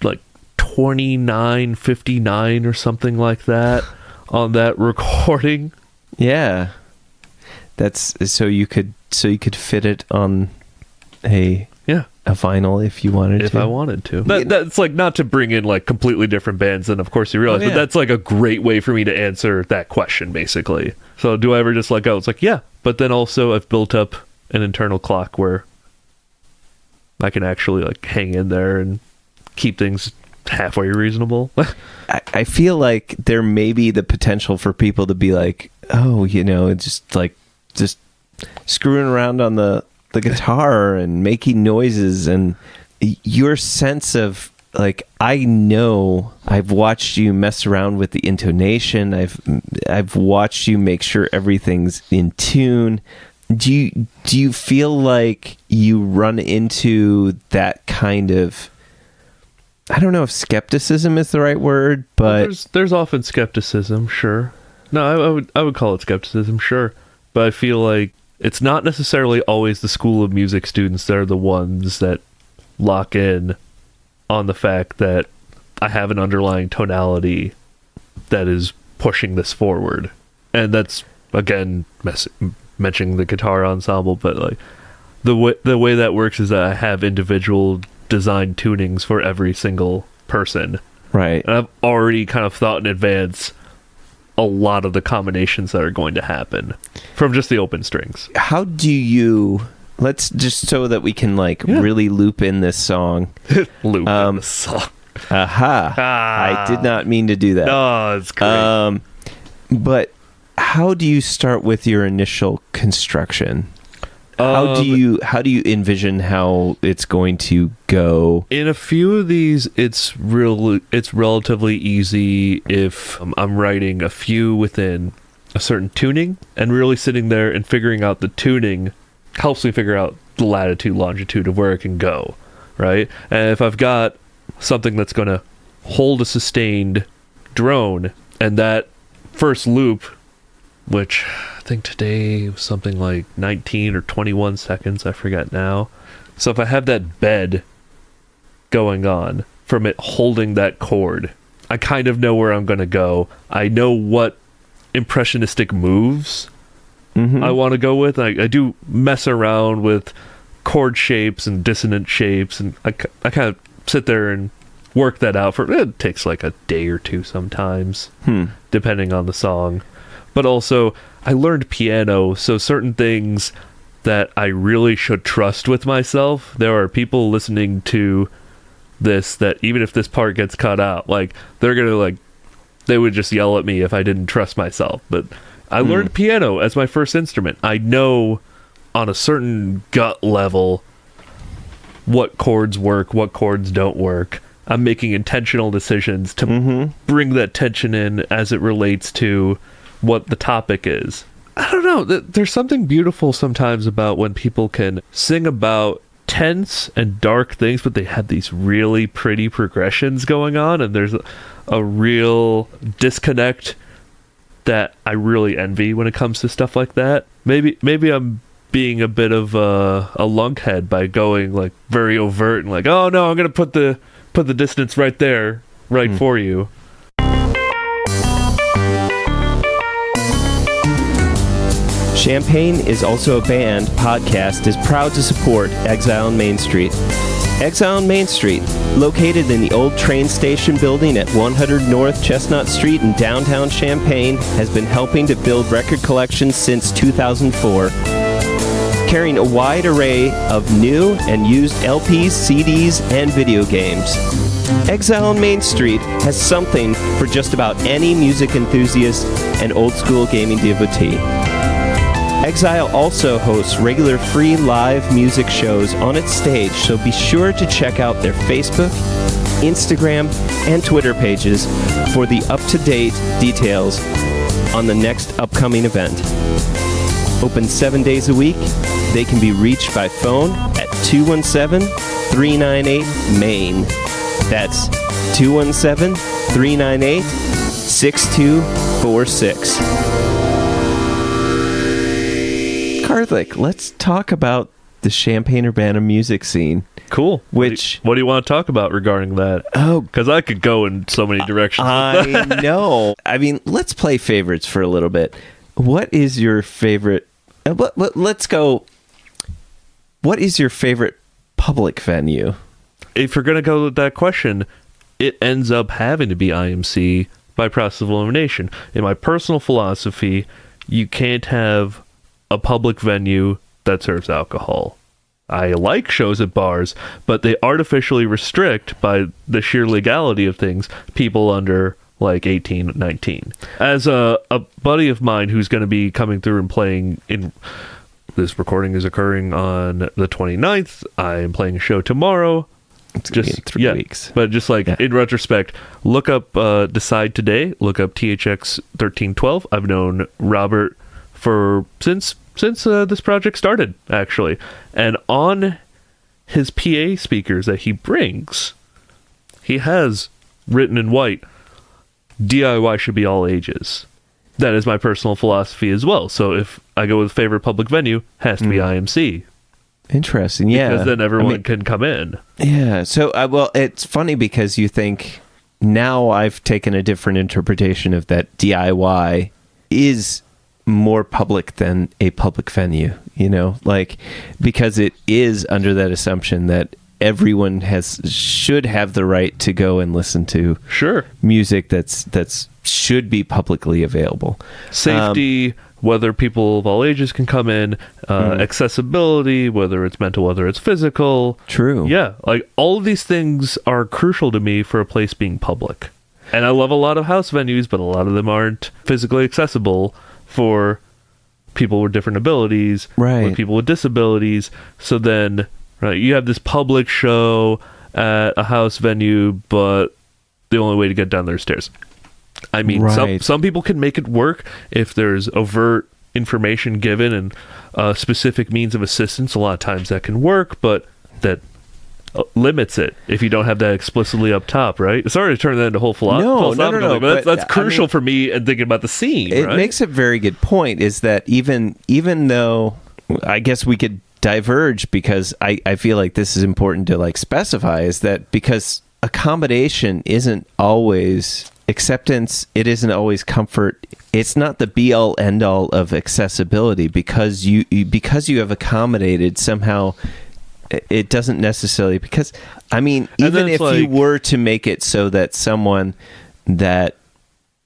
Speaker 1: like 29:59 or something like that on that recording.
Speaker 2: Yeah. That's so you could fit it on a vinyl if you wanted to.
Speaker 1: If I wanted to. That's like, not to bring in like completely different bands than of course you realize, but that's like a great way for me to answer that question basically. So do I ever just let go? It's like, yeah, but then also I've built up an internal clock where I can actually like hang in there and keep things halfway reasonable.
Speaker 2: I feel like there may be the potential for people to be like, oh, it's just screwing around on the guitar and making noises, and your sense of like, I know I've watched you mess around with the intonation. I've watched you make sure everything's in tune. Do you feel like you run into that kind of, I don't know if skepticism is the right word, but
Speaker 1: there's often skepticism, sure. No, I would call it skepticism, sure. But I feel like it's not necessarily always the School of Music students that are the ones that lock in on the fact that I have an underlying tonality that is pushing this forward. And that's, again, mentioning the guitar ensemble, but like the way that works is that I have individual design tunings for every single person.
Speaker 2: Right.
Speaker 1: And I've already kind of thought in advance a lot of the combinations that are going to happen from just the open strings.
Speaker 2: How do you, let's just, so that we can really loop in this song.
Speaker 1: In the song.
Speaker 2: I did not mean to do that.
Speaker 1: Oh, it's great.
Speaker 2: But how do you start with your initial construction? How do you envision how it's going to go?
Speaker 1: In a few of these, it's relatively easy if I'm writing a few within a certain tuning, and really sitting there and figuring out the tuning helps me figure out the latitude, longitude of where it can go, right? And if I've got something that's going to hold a sustained drone, and that first loop, which I think today was something like 19 or 21 seconds, I forget now. So if I have that bed going on from it holding that chord, I kind of know where I'm going to go. I know what impressionistic moves I want to go with. I do mess around with chord shapes and dissonant shapes, and I kind of sit there and work that out. It takes like a day or two sometimes, depending on the song. But also, I learned piano, so certain things that I really should trust with myself, there are people listening to this that even if this part gets cut out, like, they're gonna, they would just yell at me if I didn't trust myself. But I learned piano as my first instrument. I know on a certain gut level what chords work, what chords don't work. I'm making intentional decisions to bring that tension in as it relates to what the topic is. I don't know. There's something beautiful sometimes about when people can sing about tense and dark things, but they have these really pretty progressions going on, and there's a real disconnect that I really envy when it comes to stuff like that. Maybe I'm being a bit of a lunkhead by going very overt and oh no, I'm gonna put the distance right there, for you.
Speaker 2: Champaign is also a band podcast is proud to support Exile on Main Street. Exile on Main Street, located in the old train station building at 100 North Chestnut Street in downtown Champaign, has been helping to build record collections since 2004. carrying a wide array of new and used LPs, CDs, and video games. Exile on Main Street has something for just about any music enthusiast and old-school gaming devotee. Exile also hosts regular free live music shows on its stage, so be sure to check out their Facebook, Instagram, and Twitter pages for the up-to-date details on the next upcoming event. Open 7 days a week, they can be reached by phone at 217-398-MAIN. That's 217-398-6246. Karthik, let's talk about the Champaign-Urbana music scene.
Speaker 1: Cool. What do you want to talk about regarding that? Oh, because I could go in so many directions.
Speaker 2: I know. I mean, let's play favorites for a little bit. What is your favorite? Let's go. What is your favorite public venue?
Speaker 1: If you're going to go with that question, it ends up having to be IMC by process of elimination. In my personal philosophy, you can't have a public venue that serves alcohol. I like shows at bars, but they artificially restrict, by the sheer legality of things, people under like 18, 19. As a buddy of mine who's going to be coming through and playing in... This recording is occurring on the 29th. I'm playing a show tomorrow.
Speaker 2: It's going to be in 3 weeks.
Speaker 1: But just in retrospect, look up Decide Today. Look up THX 1312. I've known Robert for since this project started, actually. And on his PA speakers that he brings, he has written in white, DIY should be all ages. That is my personal philosophy as well. So if I go with favorite public venue, has to be IMC.
Speaker 2: Interesting, yeah.
Speaker 1: Because then everyone can come in.
Speaker 2: Yeah, so, well, it's funny because you think, now I've taken a different interpretation of that DIY is more public than a public venue, because it is under that assumption that everyone should have the right to go and listen to music that's should be publicly available.
Speaker 1: Safety, whether people of all ages can come in, accessibility, whether it's mental, whether it's physical.
Speaker 2: True.
Speaker 1: Yeah, all of these things are crucial to me for a place being public. And I love a lot of house venues, but a lot of them aren't physically accessible for people with different abilities,
Speaker 2: right?
Speaker 1: With people with disabilities. So then, you have this public show at a house venue, but the only way to get down their stairs. I mean, some people can make it work if there's overt information given and specific means of assistance. A lot of times that can work, but that limits it if you don't have that explicitly up top, right? Sorry to turn that into whole philosophical,
Speaker 2: no,
Speaker 1: but that's crucial for me and thinking about the scene.
Speaker 2: It makes a very good point, is that even though I guess we could diverge, because I feel like this is important to specify, is that because accommodation isn't always acceptance, it isn't always comfort. It's not the be all end all of accessibility, because you have accommodated somehow. It doesn't necessarily, because even if you were to make it so that someone that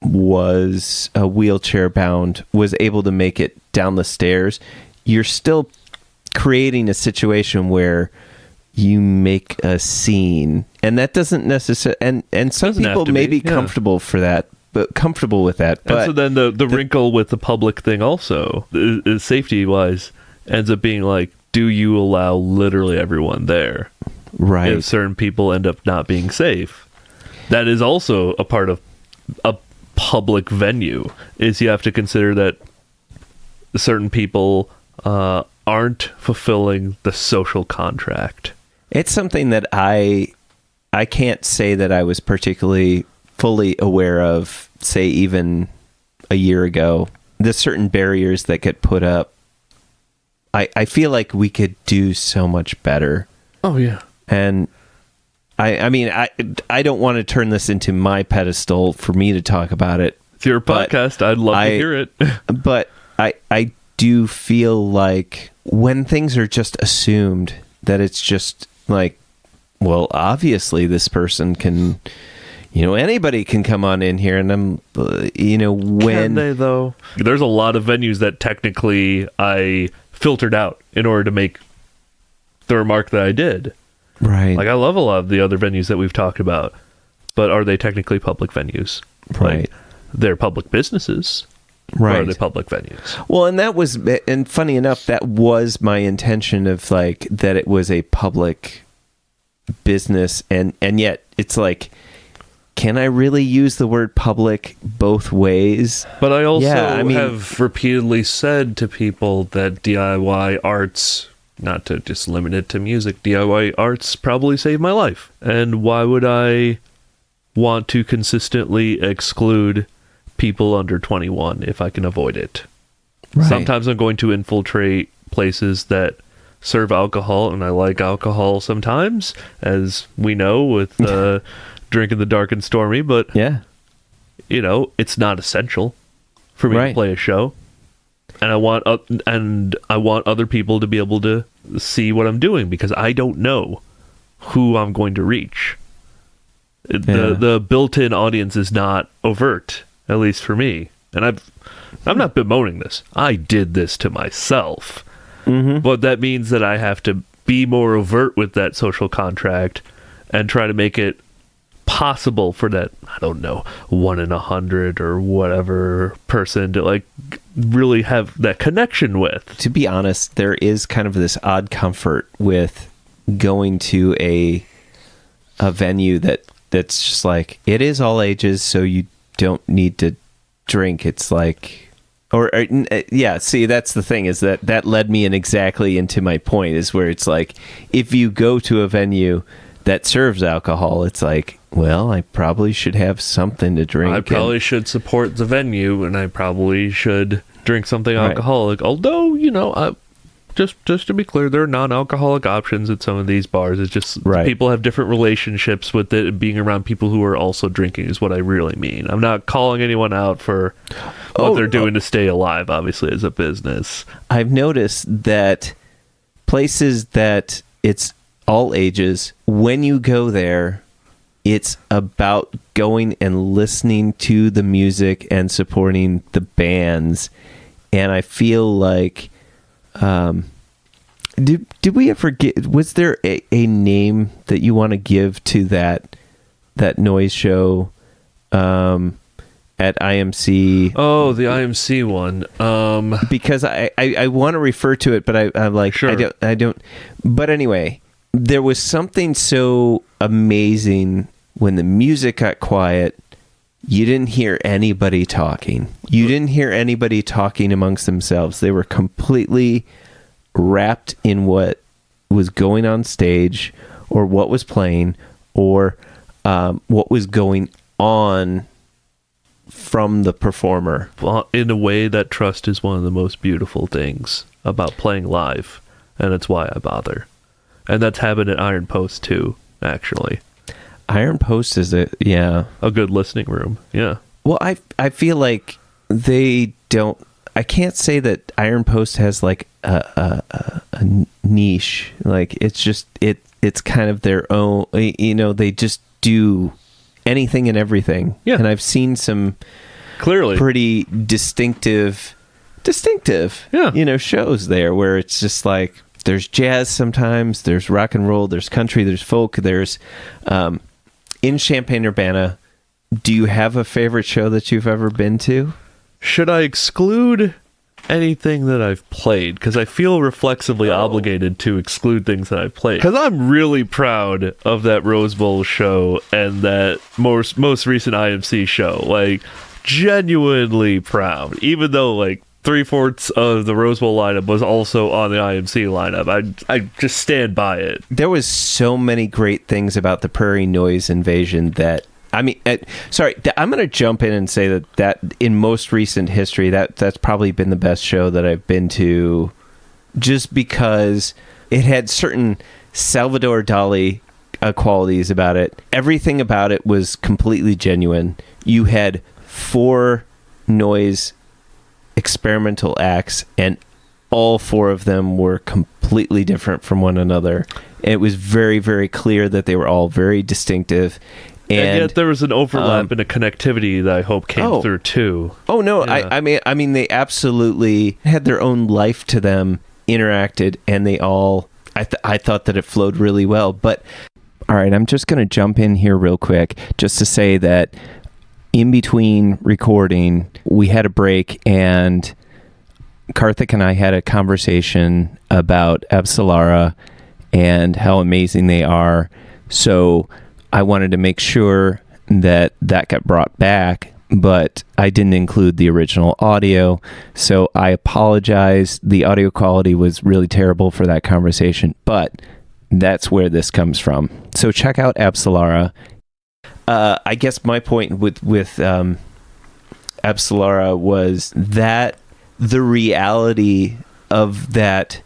Speaker 2: was wheelchair bound was able to make it down the stairs, you're still creating a situation where you make a scene, and that doesn't necessarily, and some people may be comfortable for that, but comfortable with that. But
Speaker 1: and so then the wrinkle with the public thing also, is safety wise, ends up being do you allow literally everyone there?
Speaker 2: Right.
Speaker 1: If certain people end up not being safe, that is also a part of a public venue. Is you have to consider that certain people aren't fulfilling the social contract. It's
Speaker 2: something that I can't say that I was particularly fully aware of, say, even a year ago. There's certain barriers that get put up. I feel like we could do so much better.
Speaker 1: Oh, yeah.
Speaker 2: And I don't want to turn this into my pedestal for me to talk about it.
Speaker 1: It's your podcast. I'd love to hear it.
Speaker 2: But I do feel like when things are just assumed, that it's just well, obviously this person can, anybody can come on in here, and I'm, when...
Speaker 1: Can they, though? There's a lot of venues that technically I filtered out in order to make the remark that I did.
Speaker 2: Right.
Speaker 1: Like, I love a lot of the other venues that we've talked about, but are they technically public venues?
Speaker 2: Right.
Speaker 1: Like, they're public businesses.
Speaker 2: Right.
Speaker 1: Or are they public venues?
Speaker 2: Well, and funny enough, that was my intention of like that it was a public business, and yet it's like, can I really use the word public both ways?
Speaker 1: But I also have repeatedly said to people that DIY arts, not to just limit it to music, DIY arts probably saved my life. And why would I want to consistently exclude people under 21 if I can avoid it? Right. Sometimes I'm going to infiltrate places that serve alcohol, and I like alcohol sometimes, as we know with Drink in the Dark and Stormy, but it's not essential for me to play a show. And I want other people to be able to see what I'm doing, because I don't know who I'm going to reach. The built-in audience is not overt, at least for me. And I'm not bemoaning this. I did this to myself. Mm-hmm. But that means that I have to be more overt with that social contract and try to make it possible for that, I don't know, 1 in 100 or whatever person to like really have that connection with.
Speaker 2: To be honest, there is kind of this odd comfort with going to a venue that's just like, it is all ages, so you don't need to drink. It's like, see, that's the thing, is that led me in exactly into my point, is where it's like, if you go to a venue that serves alcohol, it's like, well, I probably should have something to drink.
Speaker 1: I probably should support the venue, and I probably should drink something alcoholic. Although, just to be clear, there are non-alcoholic options at some of these bars. It's just people have different relationships with it, and being around people who are also drinking is what I really mean. I'm not calling anyone out for what they're doing to stay alive, obviously, as a business.
Speaker 2: I've noticed that places that it's all ages, when you go there, it's about going and listening to the music and supporting the bands. And I feel like, did we ever get, was there a name that you want to give to that noise show at IMC?
Speaker 1: Oh, the IMC one.
Speaker 2: Because I want to refer to it, but I'm like, sure. I don't. But anyway, there was something so amazing when the music got quiet. You didn't hear anybody talking. You didn't hear anybody talking amongst themselves. They were completely wrapped in what was going on stage, or what was playing, or what was going on from the performer.
Speaker 1: Well, in a way, that trust is one of the most beautiful things about playing live, and it's why I bother. And that's happened at Iron Post too, actually.
Speaker 2: Iron Post is a
Speaker 1: good listening room. Yeah.
Speaker 2: Well, I feel like they don't. I can't say that Iron Post has like a niche. Like, it's just it's kind of their own. They just do anything and everything. Yeah. And I've seen some
Speaker 1: clearly
Speaker 2: pretty distinctive, shows there where it's just like, there's jazz sometimes, there's rock and roll, there's country, there's folk, there's in Champaign-Urbana. Do you have a favorite show that you've ever been to?
Speaker 1: Should I exclude anything that I've played? Because I feel reflexively obligated to exclude things that I've played. Because I'm really proud of that Rose Bowl show and that most recent IMC show. Like, genuinely proud. Even though, like, 3/4 of the Rose Bowl lineup was also on the IMC lineup. I just stand by it.
Speaker 2: There was so many great things about the Prairie Noise Invasion that, I mean, I'm going to jump in and say that in most recent history, that's probably been the best show that I've been to, just because it had certain Salvador Dali qualities about it. Everything about it was completely genuine. You had 4 noise experimental acts, and all 4 of them were completely different from one another. It was very, very clear that they were all very distinctive.
Speaker 1: And yet there was an overlap and a connectivity that I hope came through too.
Speaker 2: Oh no, yeah. I mean they absolutely had their own life to them interacted, and they all, I thought that it flowed really well. But all right, I'm just going to jump in here real quick just to say that in between recording, we had a break, and Karthik and I had a conversation about Apsal'ara and how amazing they are. So I wanted to make sure that got brought back, but I didn't include the original audio. So I apologize. The audio quality was really terrible for that conversation, but that's where this comes from. So check out Apsal'ara. I guess my point with Apsal'ara was that the reality of that,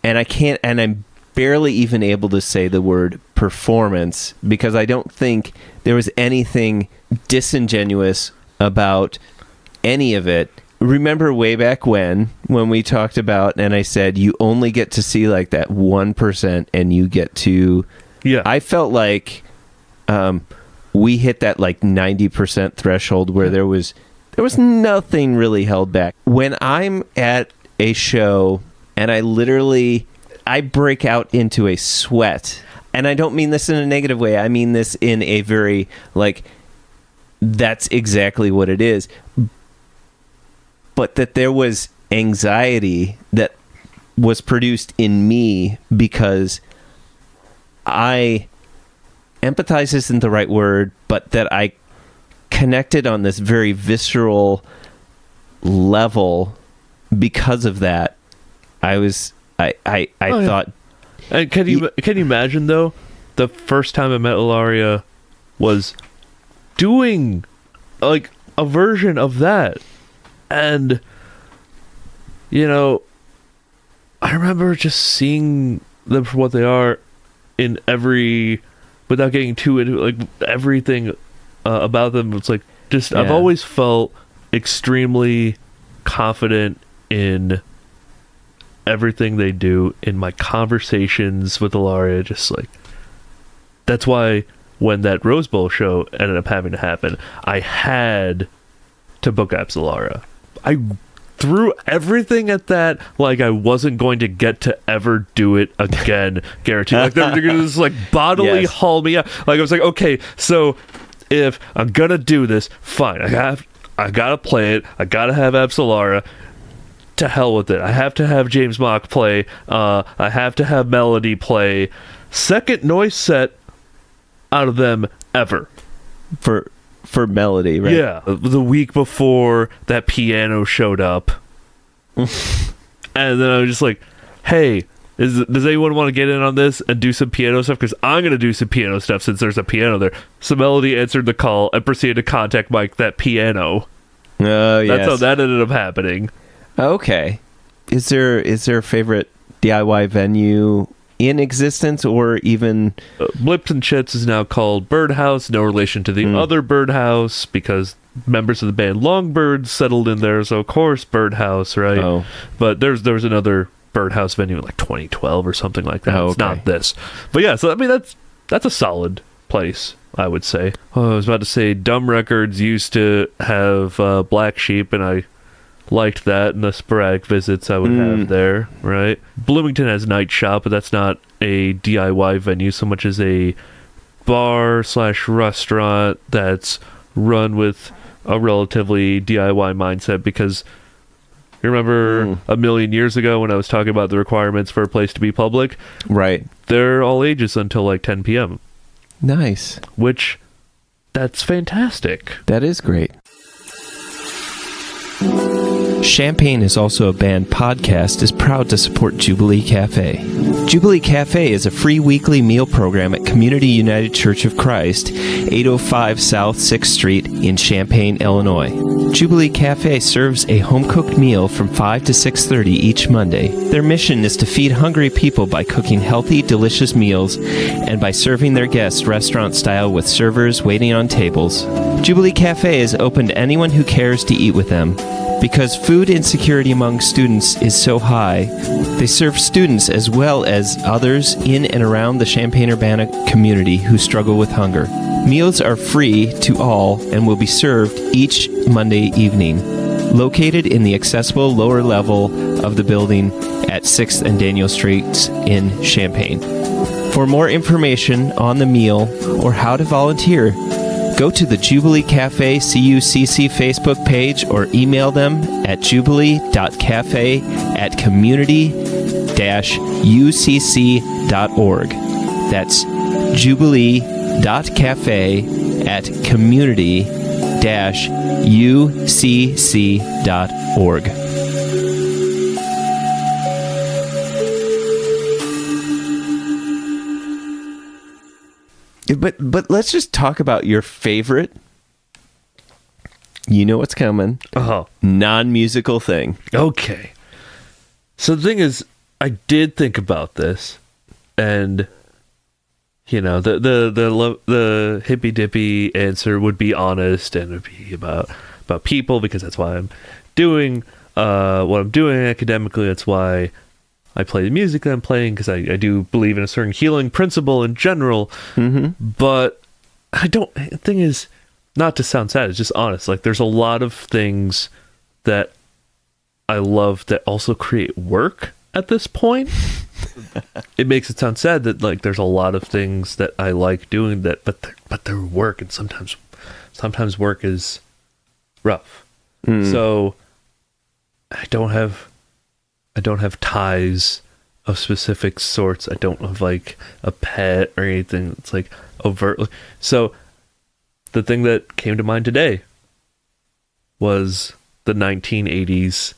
Speaker 2: and I'm barely even able to say the word performance, because I don't think there was anything disingenuous about any of it. Remember way back when we talked about, and I said, you only get to see like that 1%, and you get to, I felt like we hit that like 90% threshold where there was nothing really held back. When I'm at a show and I break out into a sweat, and I don't mean this in a negative way. I mean this in a very, like, that's exactly what it is. But that there was anxiety that was produced in me because empathize isn't the right word, but that I connected on this very visceral level because of that. I thought.
Speaker 1: And can you imagine though, the first time I met Ilaria was doing like a version of that, and I remember just seeing them for what they are in every, without getting too into like everything about them. It's like just I've always felt extremely confident in everything they do, in my conversations with Ilaria. Just like, that's why when that Rose Bowl show ended up having to happen, I had to book Apsal'ara. I threw everything at that, like I wasn't going to get to ever do it again, guaranteed. Like they're gonna just like bodily haul me out. Like I was like, okay, so if I'm gonna do this, fine. I gotta play it. I gotta have Apsal'ara. To hell with it. I have to have James Mock play. I have to have Melody play. Second noise set out of them ever.
Speaker 2: For Melody, right?
Speaker 1: Yeah. The week before that piano showed up. And then I was just like, hey, does anyone want to get in on this and do some piano stuff? Because I'm going to do some piano stuff since there's a piano there. So Melody answered the call and proceeded to contact Mike that piano.
Speaker 2: Oh, yes.
Speaker 1: That's how that ended up happening.
Speaker 2: Okay. Is there a favorite DIY venue in existence, or even...
Speaker 1: Blips and Chitz is now called Birdhouse, no relation to the other Birdhouse, because members of the band Longbirds settled in there, so of course Birdhouse, right? Oh. But there was another Birdhouse venue in like 2012 or something like that. It's not this. But yeah, so I mean that's a solid place, I would say. Oh, I was about to say Dumb Records used to have Black Sheep, and I liked that and the sporadic visits I would have there, right? Bloomington has Nightshop, but that's not a DIY venue so much as a bar/restaurant that's run with a relatively DIY mindset, because you remember a million years ago when I was talking about the requirements for a place to be public?
Speaker 2: Right.
Speaker 1: They're all ages until like 10 p.m.
Speaker 2: Nice.
Speaker 1: Which, that's fantastic.
Speaker 2: That is great. Champaign is also a Band podcast is proud to support Jubilee Cafe. Jubilee Cafe is a free weekly meal program at Community United Church of Christ, 805 South 6th Street in Champaign, Illinois. Jubilee Cafe serves a home-cooked meal from 5 to 6:30 each Monday. Their mission is to feed hungry people by cooking healthy, delicious meals and by serving their guests restaurant-style with servers waiting on tables. Jubilee Cafe is open to anyone who cares to eat with them. Because food insecurity among students is so high, they serve students as well as others in and around the Champaign-Urbana community who struggle with hunger. Meals are free to all and will be served each Monday evening. Located in the accessible lower level of the building at 6th and Daniel Streets in Champaign. For more information on the meal or how to volunteer, go to the Jubilee Cafe CUCC Facebook page or email them at jubilee.cafe@community-ucc.org. That's jubilee.cafe@community-ucc.org. But let's just talk about your favorite, you know what's coming, non-musical thing.
Speaker 1: Okay. So the thing is, I did think about this, and you know, the hippy dippy answer would be honest, and it would be about people, because that's why I'm doing what I'm doing academically. That's why I play the music that I'm playing, because I do believe in a certain healing principle in general. Mm-hmm. But the thing is, not to sound sad, it's just honest. Like, there's a lot of things that I love that also create work at this point. It makes it sound sad that, like, there's a lot of things that I like doing that, but they're work, and sometimes work is rough. So I don't have ties of specific sorts. I don't have like a pet or anything. It's like overtly. So the thing that came to mind today was the 1980s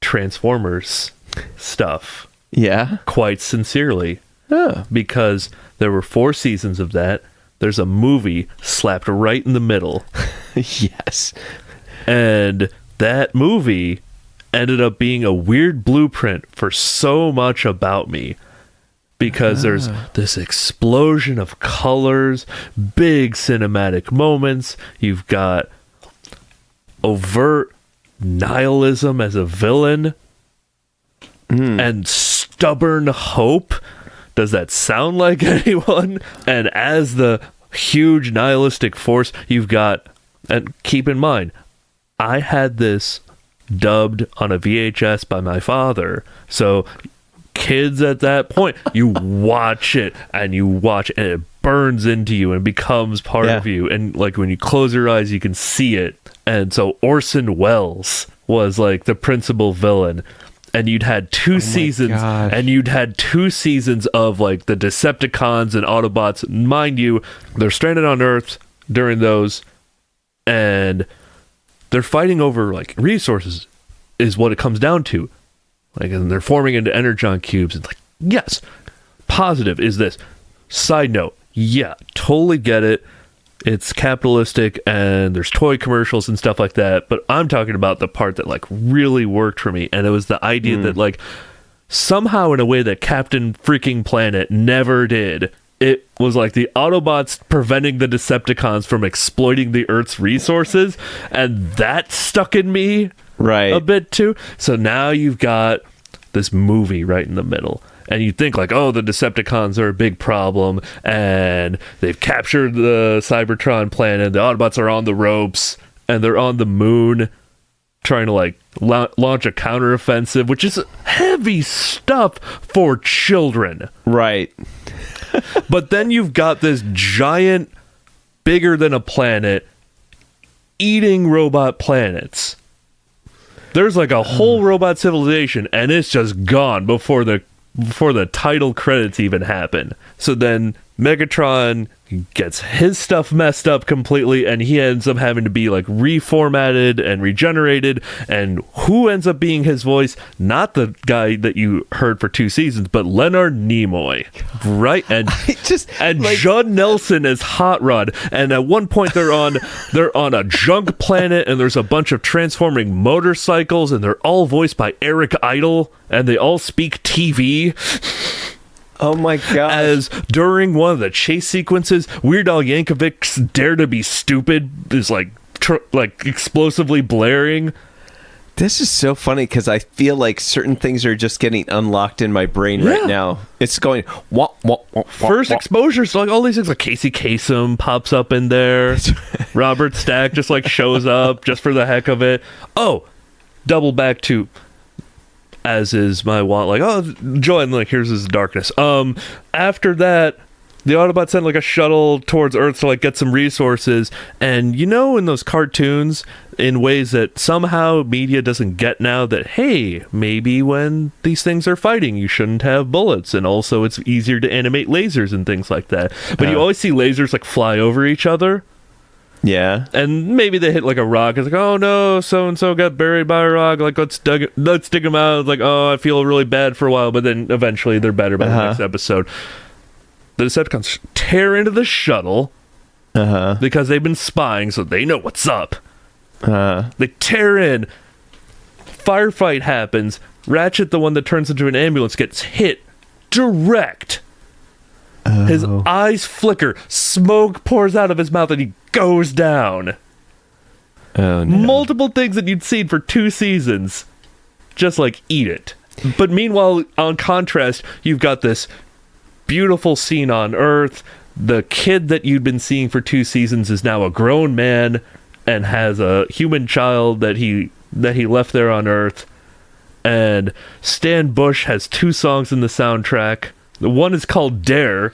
Speaker 1: Transformers stuff.
Speaker 2: Yeah.
Speaker 1: Quite sincerely.
Speaker 2: Oh.
Speaker 1: Because there were 4 seasons of that. There's a movie slapped right in the middle.
Speaker 2: Yes.
Speaker 1: And that movie ended up being a weird blueprint for so much about me, because there's this explosion of colors, big cinematic moments. You've got overt nihilism as a villain and stubborn hope. Does that sound like anyone? And as the huge nihilistic force, you've got, and keep in mind, I had this dubbed on a VHS by my father. So kids at that point, you watch it and it burns into you and becomes part of you. And like when you close your eyes, you can see it. And so Orson Wells was like the principal villain. And you'd had 2 seasons, and you'd had 2 seasons of like the Decepticons and Autobots. Mind you, they're stranded on Earth during those, and they're fighting over like resources is what it comes down to. Like, and they're forming into energon cubes. And like, yes, positive is this. Side note, yeah, totally get it. It's capitalistic and there's toy commercials and stuff like that. But I'm talking about the part that like really worked for me. And it was the idea that like somehow in a way that Captain freaking Planet never did, it was like the Autobots preventing the Decepticons from exploiting the Earth's resources, and that stuck in me a bit too. So now you've got this movie right in the middle, and you think like, oh, the Decepticons are a big problem, and they've captured the Cybertron planet, the Autobots are on the ropes, and they're on the moon trying to like launch a counteroffensive, which is heavy stuff for children.
Speaker 2: Right.
Speaker 1: But then you've got this giant, bigger than a planet, eating robot planets. There's like a whole robot civilization, and it's just gone before the title credits even happen. So then Megatron gets his stuff messed up completely, and he ends up having to be like reformatted and regenerated. And who ends up being his voice? Not the guy that you heard for 2 seasons, but Leonard Nimoy, right? And Judd Nelson as Hot Rod. And at one point they're on a junk planet, and there's a bunch of transforming motorcycles, and they're all voiced by Eric Idle, and they all speak TV.
Speaker 2: Oh my god!
Speaker 1: As during one of the chase sequences, Weird Al Yankovic's "Dare to Be Stupid" is like explosively blaring.
Speaker 2: This is so funny because I feel like certain things are just getting unlocked in my brain right now. It's going wah, wah, wah,
Speaker 1: first exposure, so like all these things, like Casey Kasem pops up in there. Robert Stack just like shows up just for the heck of it. Oh, double back to as is my want, like, oh, joy, and like, here's his darkness. After that, the Autobots send like a shuttle towards Earth to like get some resources, and in those cartoons, in ways that somehow media doesn't get now, that hey, maybe when these things are fighting, you shouldn't have bullets, and also it's easier to animate lasers and things like that. But you always see lasers like fly over each other.
Speaker 2: Yeah.
Speaker 1: And maybe they hit like a rock. It's like, oh no, so and so got buried by a rock. Like, let's dig them out. It's like, oh, I feel really bad for a while, but then eventually they're better by the next episode. The Decepticons tear into the shuttle because they've been spying, so they know what's up. They tear in. Firefight happens. Ratchet, the one that turns into an ambulance, gets hit direct. His eyes flicker. Smoke pours out of his mouth, and he goes down.
Speaker 2: Oh, no.
Speaker 1: Multiple things that you'd seen for 2 seasons. Just like, eat it. But meanwhile, on contrast, you've got this beautiful scene on Earth. The kid that you'd been seeing for 2 seasons is now a grown man and has a human child that he left there on Earth. And Stan Bush has 2 songs in the soundtrack. The one is called Dare.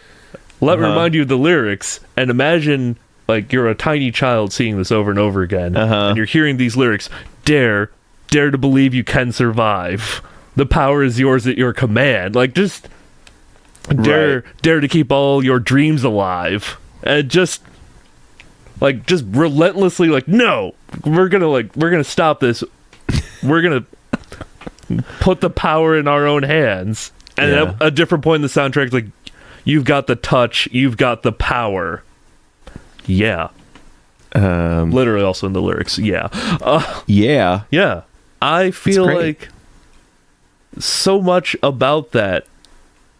Speaker 1: Let me remind you of the lyrics, and imagine like you're a tiny child seeing this over and over again, and you're hearing these lyrics. Dare to believe you can survive. The power is yours at your command. Like, just dare to keep all your dreams alive. And just relentlessly, like, no, we're gonna stop this. We're gonna put the power in our own hands. And at a different point in the soundtrack, it's like, you've got the touch, you've got the power. Yeah. Literally also in the lyrics, yeah.
Speaker 2: Yeah.
Speaker 1: Yeah. I feel like so much about that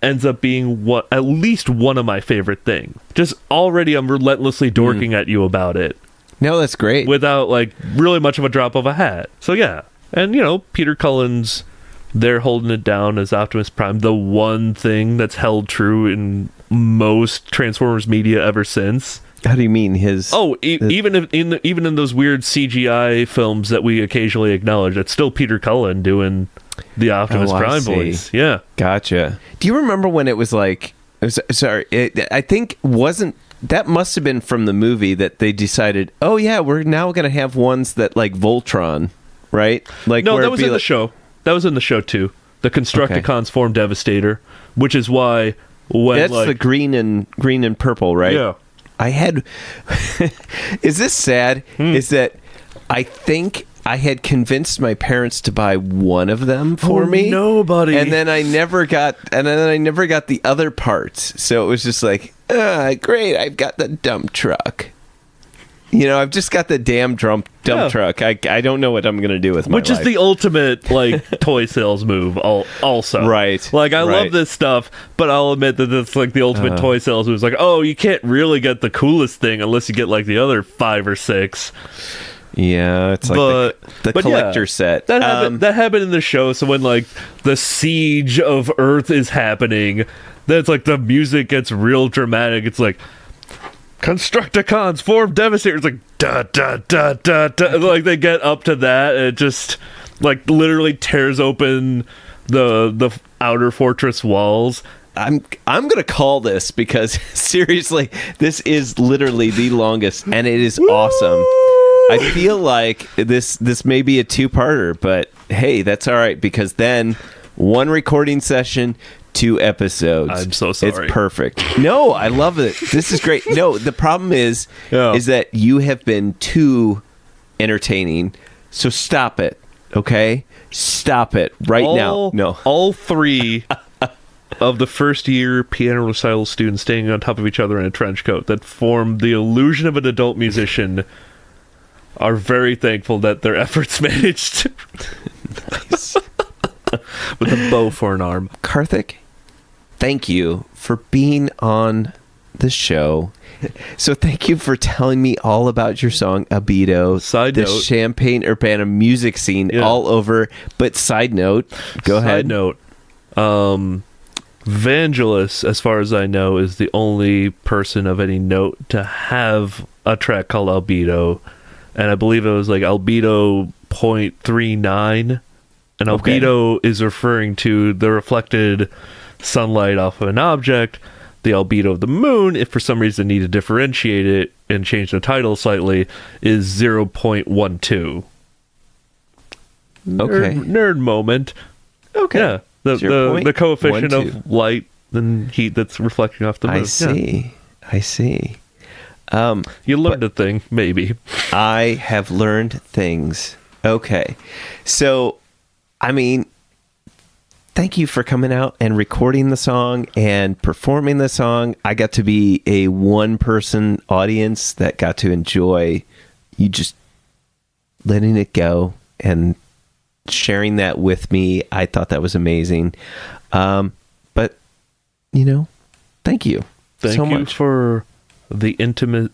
Speaker 1: ends up being at least one of my favorite things. Just already I'm relentlessly dorking at you about it.
Speaker 2: No, that's great.
Speaker 1: Without like really much of a drop of a hat. So yeah. And Peter Cullen's they're holding it down as Optimus Prime, the one thing that's held true in most Transformers media ever since.
Speaker 2: How do you mean his?
Speaker 1: Oh, even in those weird CGI films that we occasionally acknowledge, it's still Peter Cullen doing the Optimus Prime voice. Yeah,
Speaker 2: gotcha. Do you remember when it was like? I think that must have been from the movie that they decided. Oh yeah, we're now going to have ones that like Voltron, right? Like
Speaker 1: no, that was in the show. That was in the show too. The Constructicons form Devastator, which is why when
Speaker 2: that's the green and purple, right?
Speaker 1: Yeah.
Speaker 2: I had. Is this sad? Is that I think I had convinced my parents to buy one of them for me.
Speaker 1: Nobody.
Speaker 2: And then I never got the other parts. So it was just like, great, I've got the dump truck. I've just got the damn dump truck. I don't know what I'm going to do with my life.
Speaker 1: Which is the ultimate, like, toy sales move also.
Speaker 2: Right.
Speaker 1: Like, I love this stuff, but I'll admit that it's, like, the ultimate toy sales move. It's like, oh, you can't really get the coolest thing unless you get, like, the other 5 or 6.
Speaker 2: Yeah, it's like the collector set.
Speaker 1: That happened in the show, so when, like, the siege of Earth is happening, then it's like the music gets real dramatic. It's like, Constructicons form Devastator. It's like da da da da da. Like they get up to that, and it just like literally tears open the outer fortress walls.
Speaker 2: I'm gonna call this because seriously, this is literally the longest, and it is awesome. I feel like this may be a 2-parter, but hey, that's all right because then one recording session. 2 episodes.
Speaker 1: I'm so sorry.
Speaker 2: It's perfect. No, I love it. This is great. No, the problem is that you have been too entertaining. So stop it. Okay? Stop it right now. No.
Speaker 1: All 3 of the first year piano recital students standing on top of each other in a trench coat that form the illusion of an adult musician are very thankful that their efforts managed
Speaker 2: Nice.
Speaker 1: with a bow for an arm.
Speaker 2: Karthik, thank you for being on the show. So thank you for telling me all about your song Albedo.
Speaker 1: Side note,
Speaker 2: Champaign-Urbana music scene all over. But side note, go ahead.
Speaker 1: Side note, Vangelis, as far as I know, is the only person of any note to have a track called Albedo. And I believe it was like Albedo 0.39. An albedo is referring to the reflected sunlight off of an object. The albedo of the moon, if for some reason need to differentiate it and change the title slightly, is 0.12. Nerd moment.
Speaker 2: Okay.
Speaker 1: Yeah. The coefficient of light and heat that's reflecting off the moon.
Speaker 2: I see.
Speaker 1: You learned a thing, maybe.
Speaker 2: I have learned things. Okay. So, I mean, thank you for coming out and recording the song and performing the song. I got to be a one-person audience that got to enjoy you just letting it go and sharing that with me. I thought that was amazing. But, thank you.
Speaker 1: Thank you
Speaker 2: much
Speaker 1: for the intimate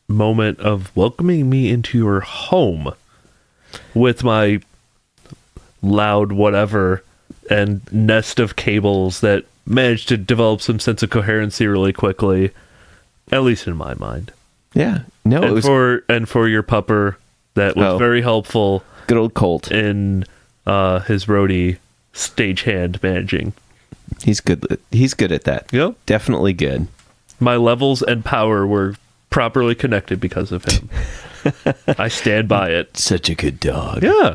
Speaker 1: moment of welcoming me into your home with my loud whatever and nest of cables that managed to develop some sense of coherency really quickly, at least in my mind.
Speaker 2: Yeah. No,
Speaker 1: and for your pupper that was very helpful.
Speaker 2: Good old Colt
Speaker 1: in his roadie stagehand managing.
Speaker 2: He's good. He's good at that.
Speaker 1: Yep.
Speaker 2: Definitely good.
Speaker 1: My levels and power were properly connected because of him. I stand by it.
Speaker 2: Such a good dog.
Speaker 1: Yeah.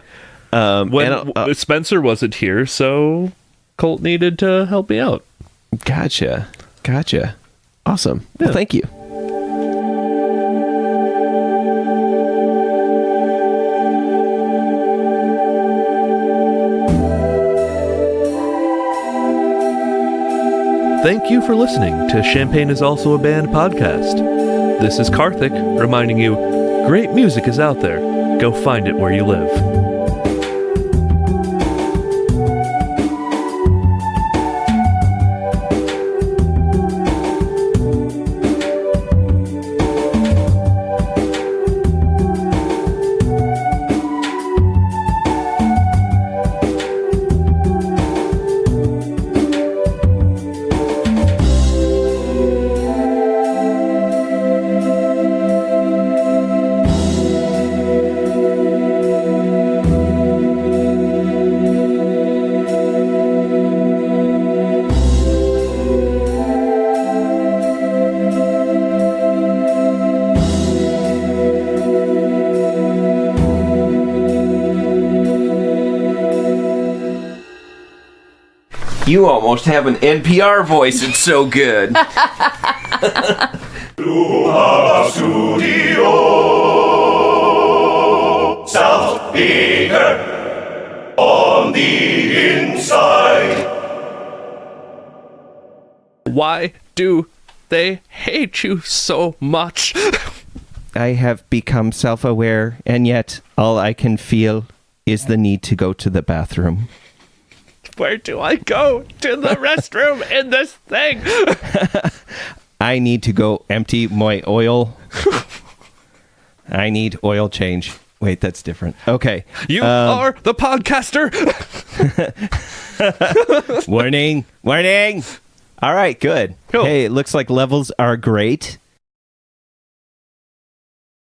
Speaker 1: When Spencer wasn't here, so Colt needed to help me out.
Speaker 2: Gotcha. Awesome.
Speaker 1: Yeah.
Speaker 2: Well, thank you.
Speaker 1: Thank you for listening to Champaign is Also a Band podcast. This is Karthik reminding you, great music is out there. Go find it where you live.
Speaker 2: You almost have an NPR voice. It's so good.
Speaker 3: Studio sounds bigger on the inside.
Speaker 1: Why do they hate you so much?
Speaker 2: I have become self-aware, and yet all I can feel is the need to go to the bathroom.
Speaker 1: Where do I go to the restroom in this thing?
Speaker 2: I need to go empty my oil. I need oil change. Wait, that's different. Okay.
Speaker 1: You are the podcaster.
Speaker 2: Warning. All right, good.
Speaker 1: Cool.
Speaker 2: Hey, it looks like levels are great.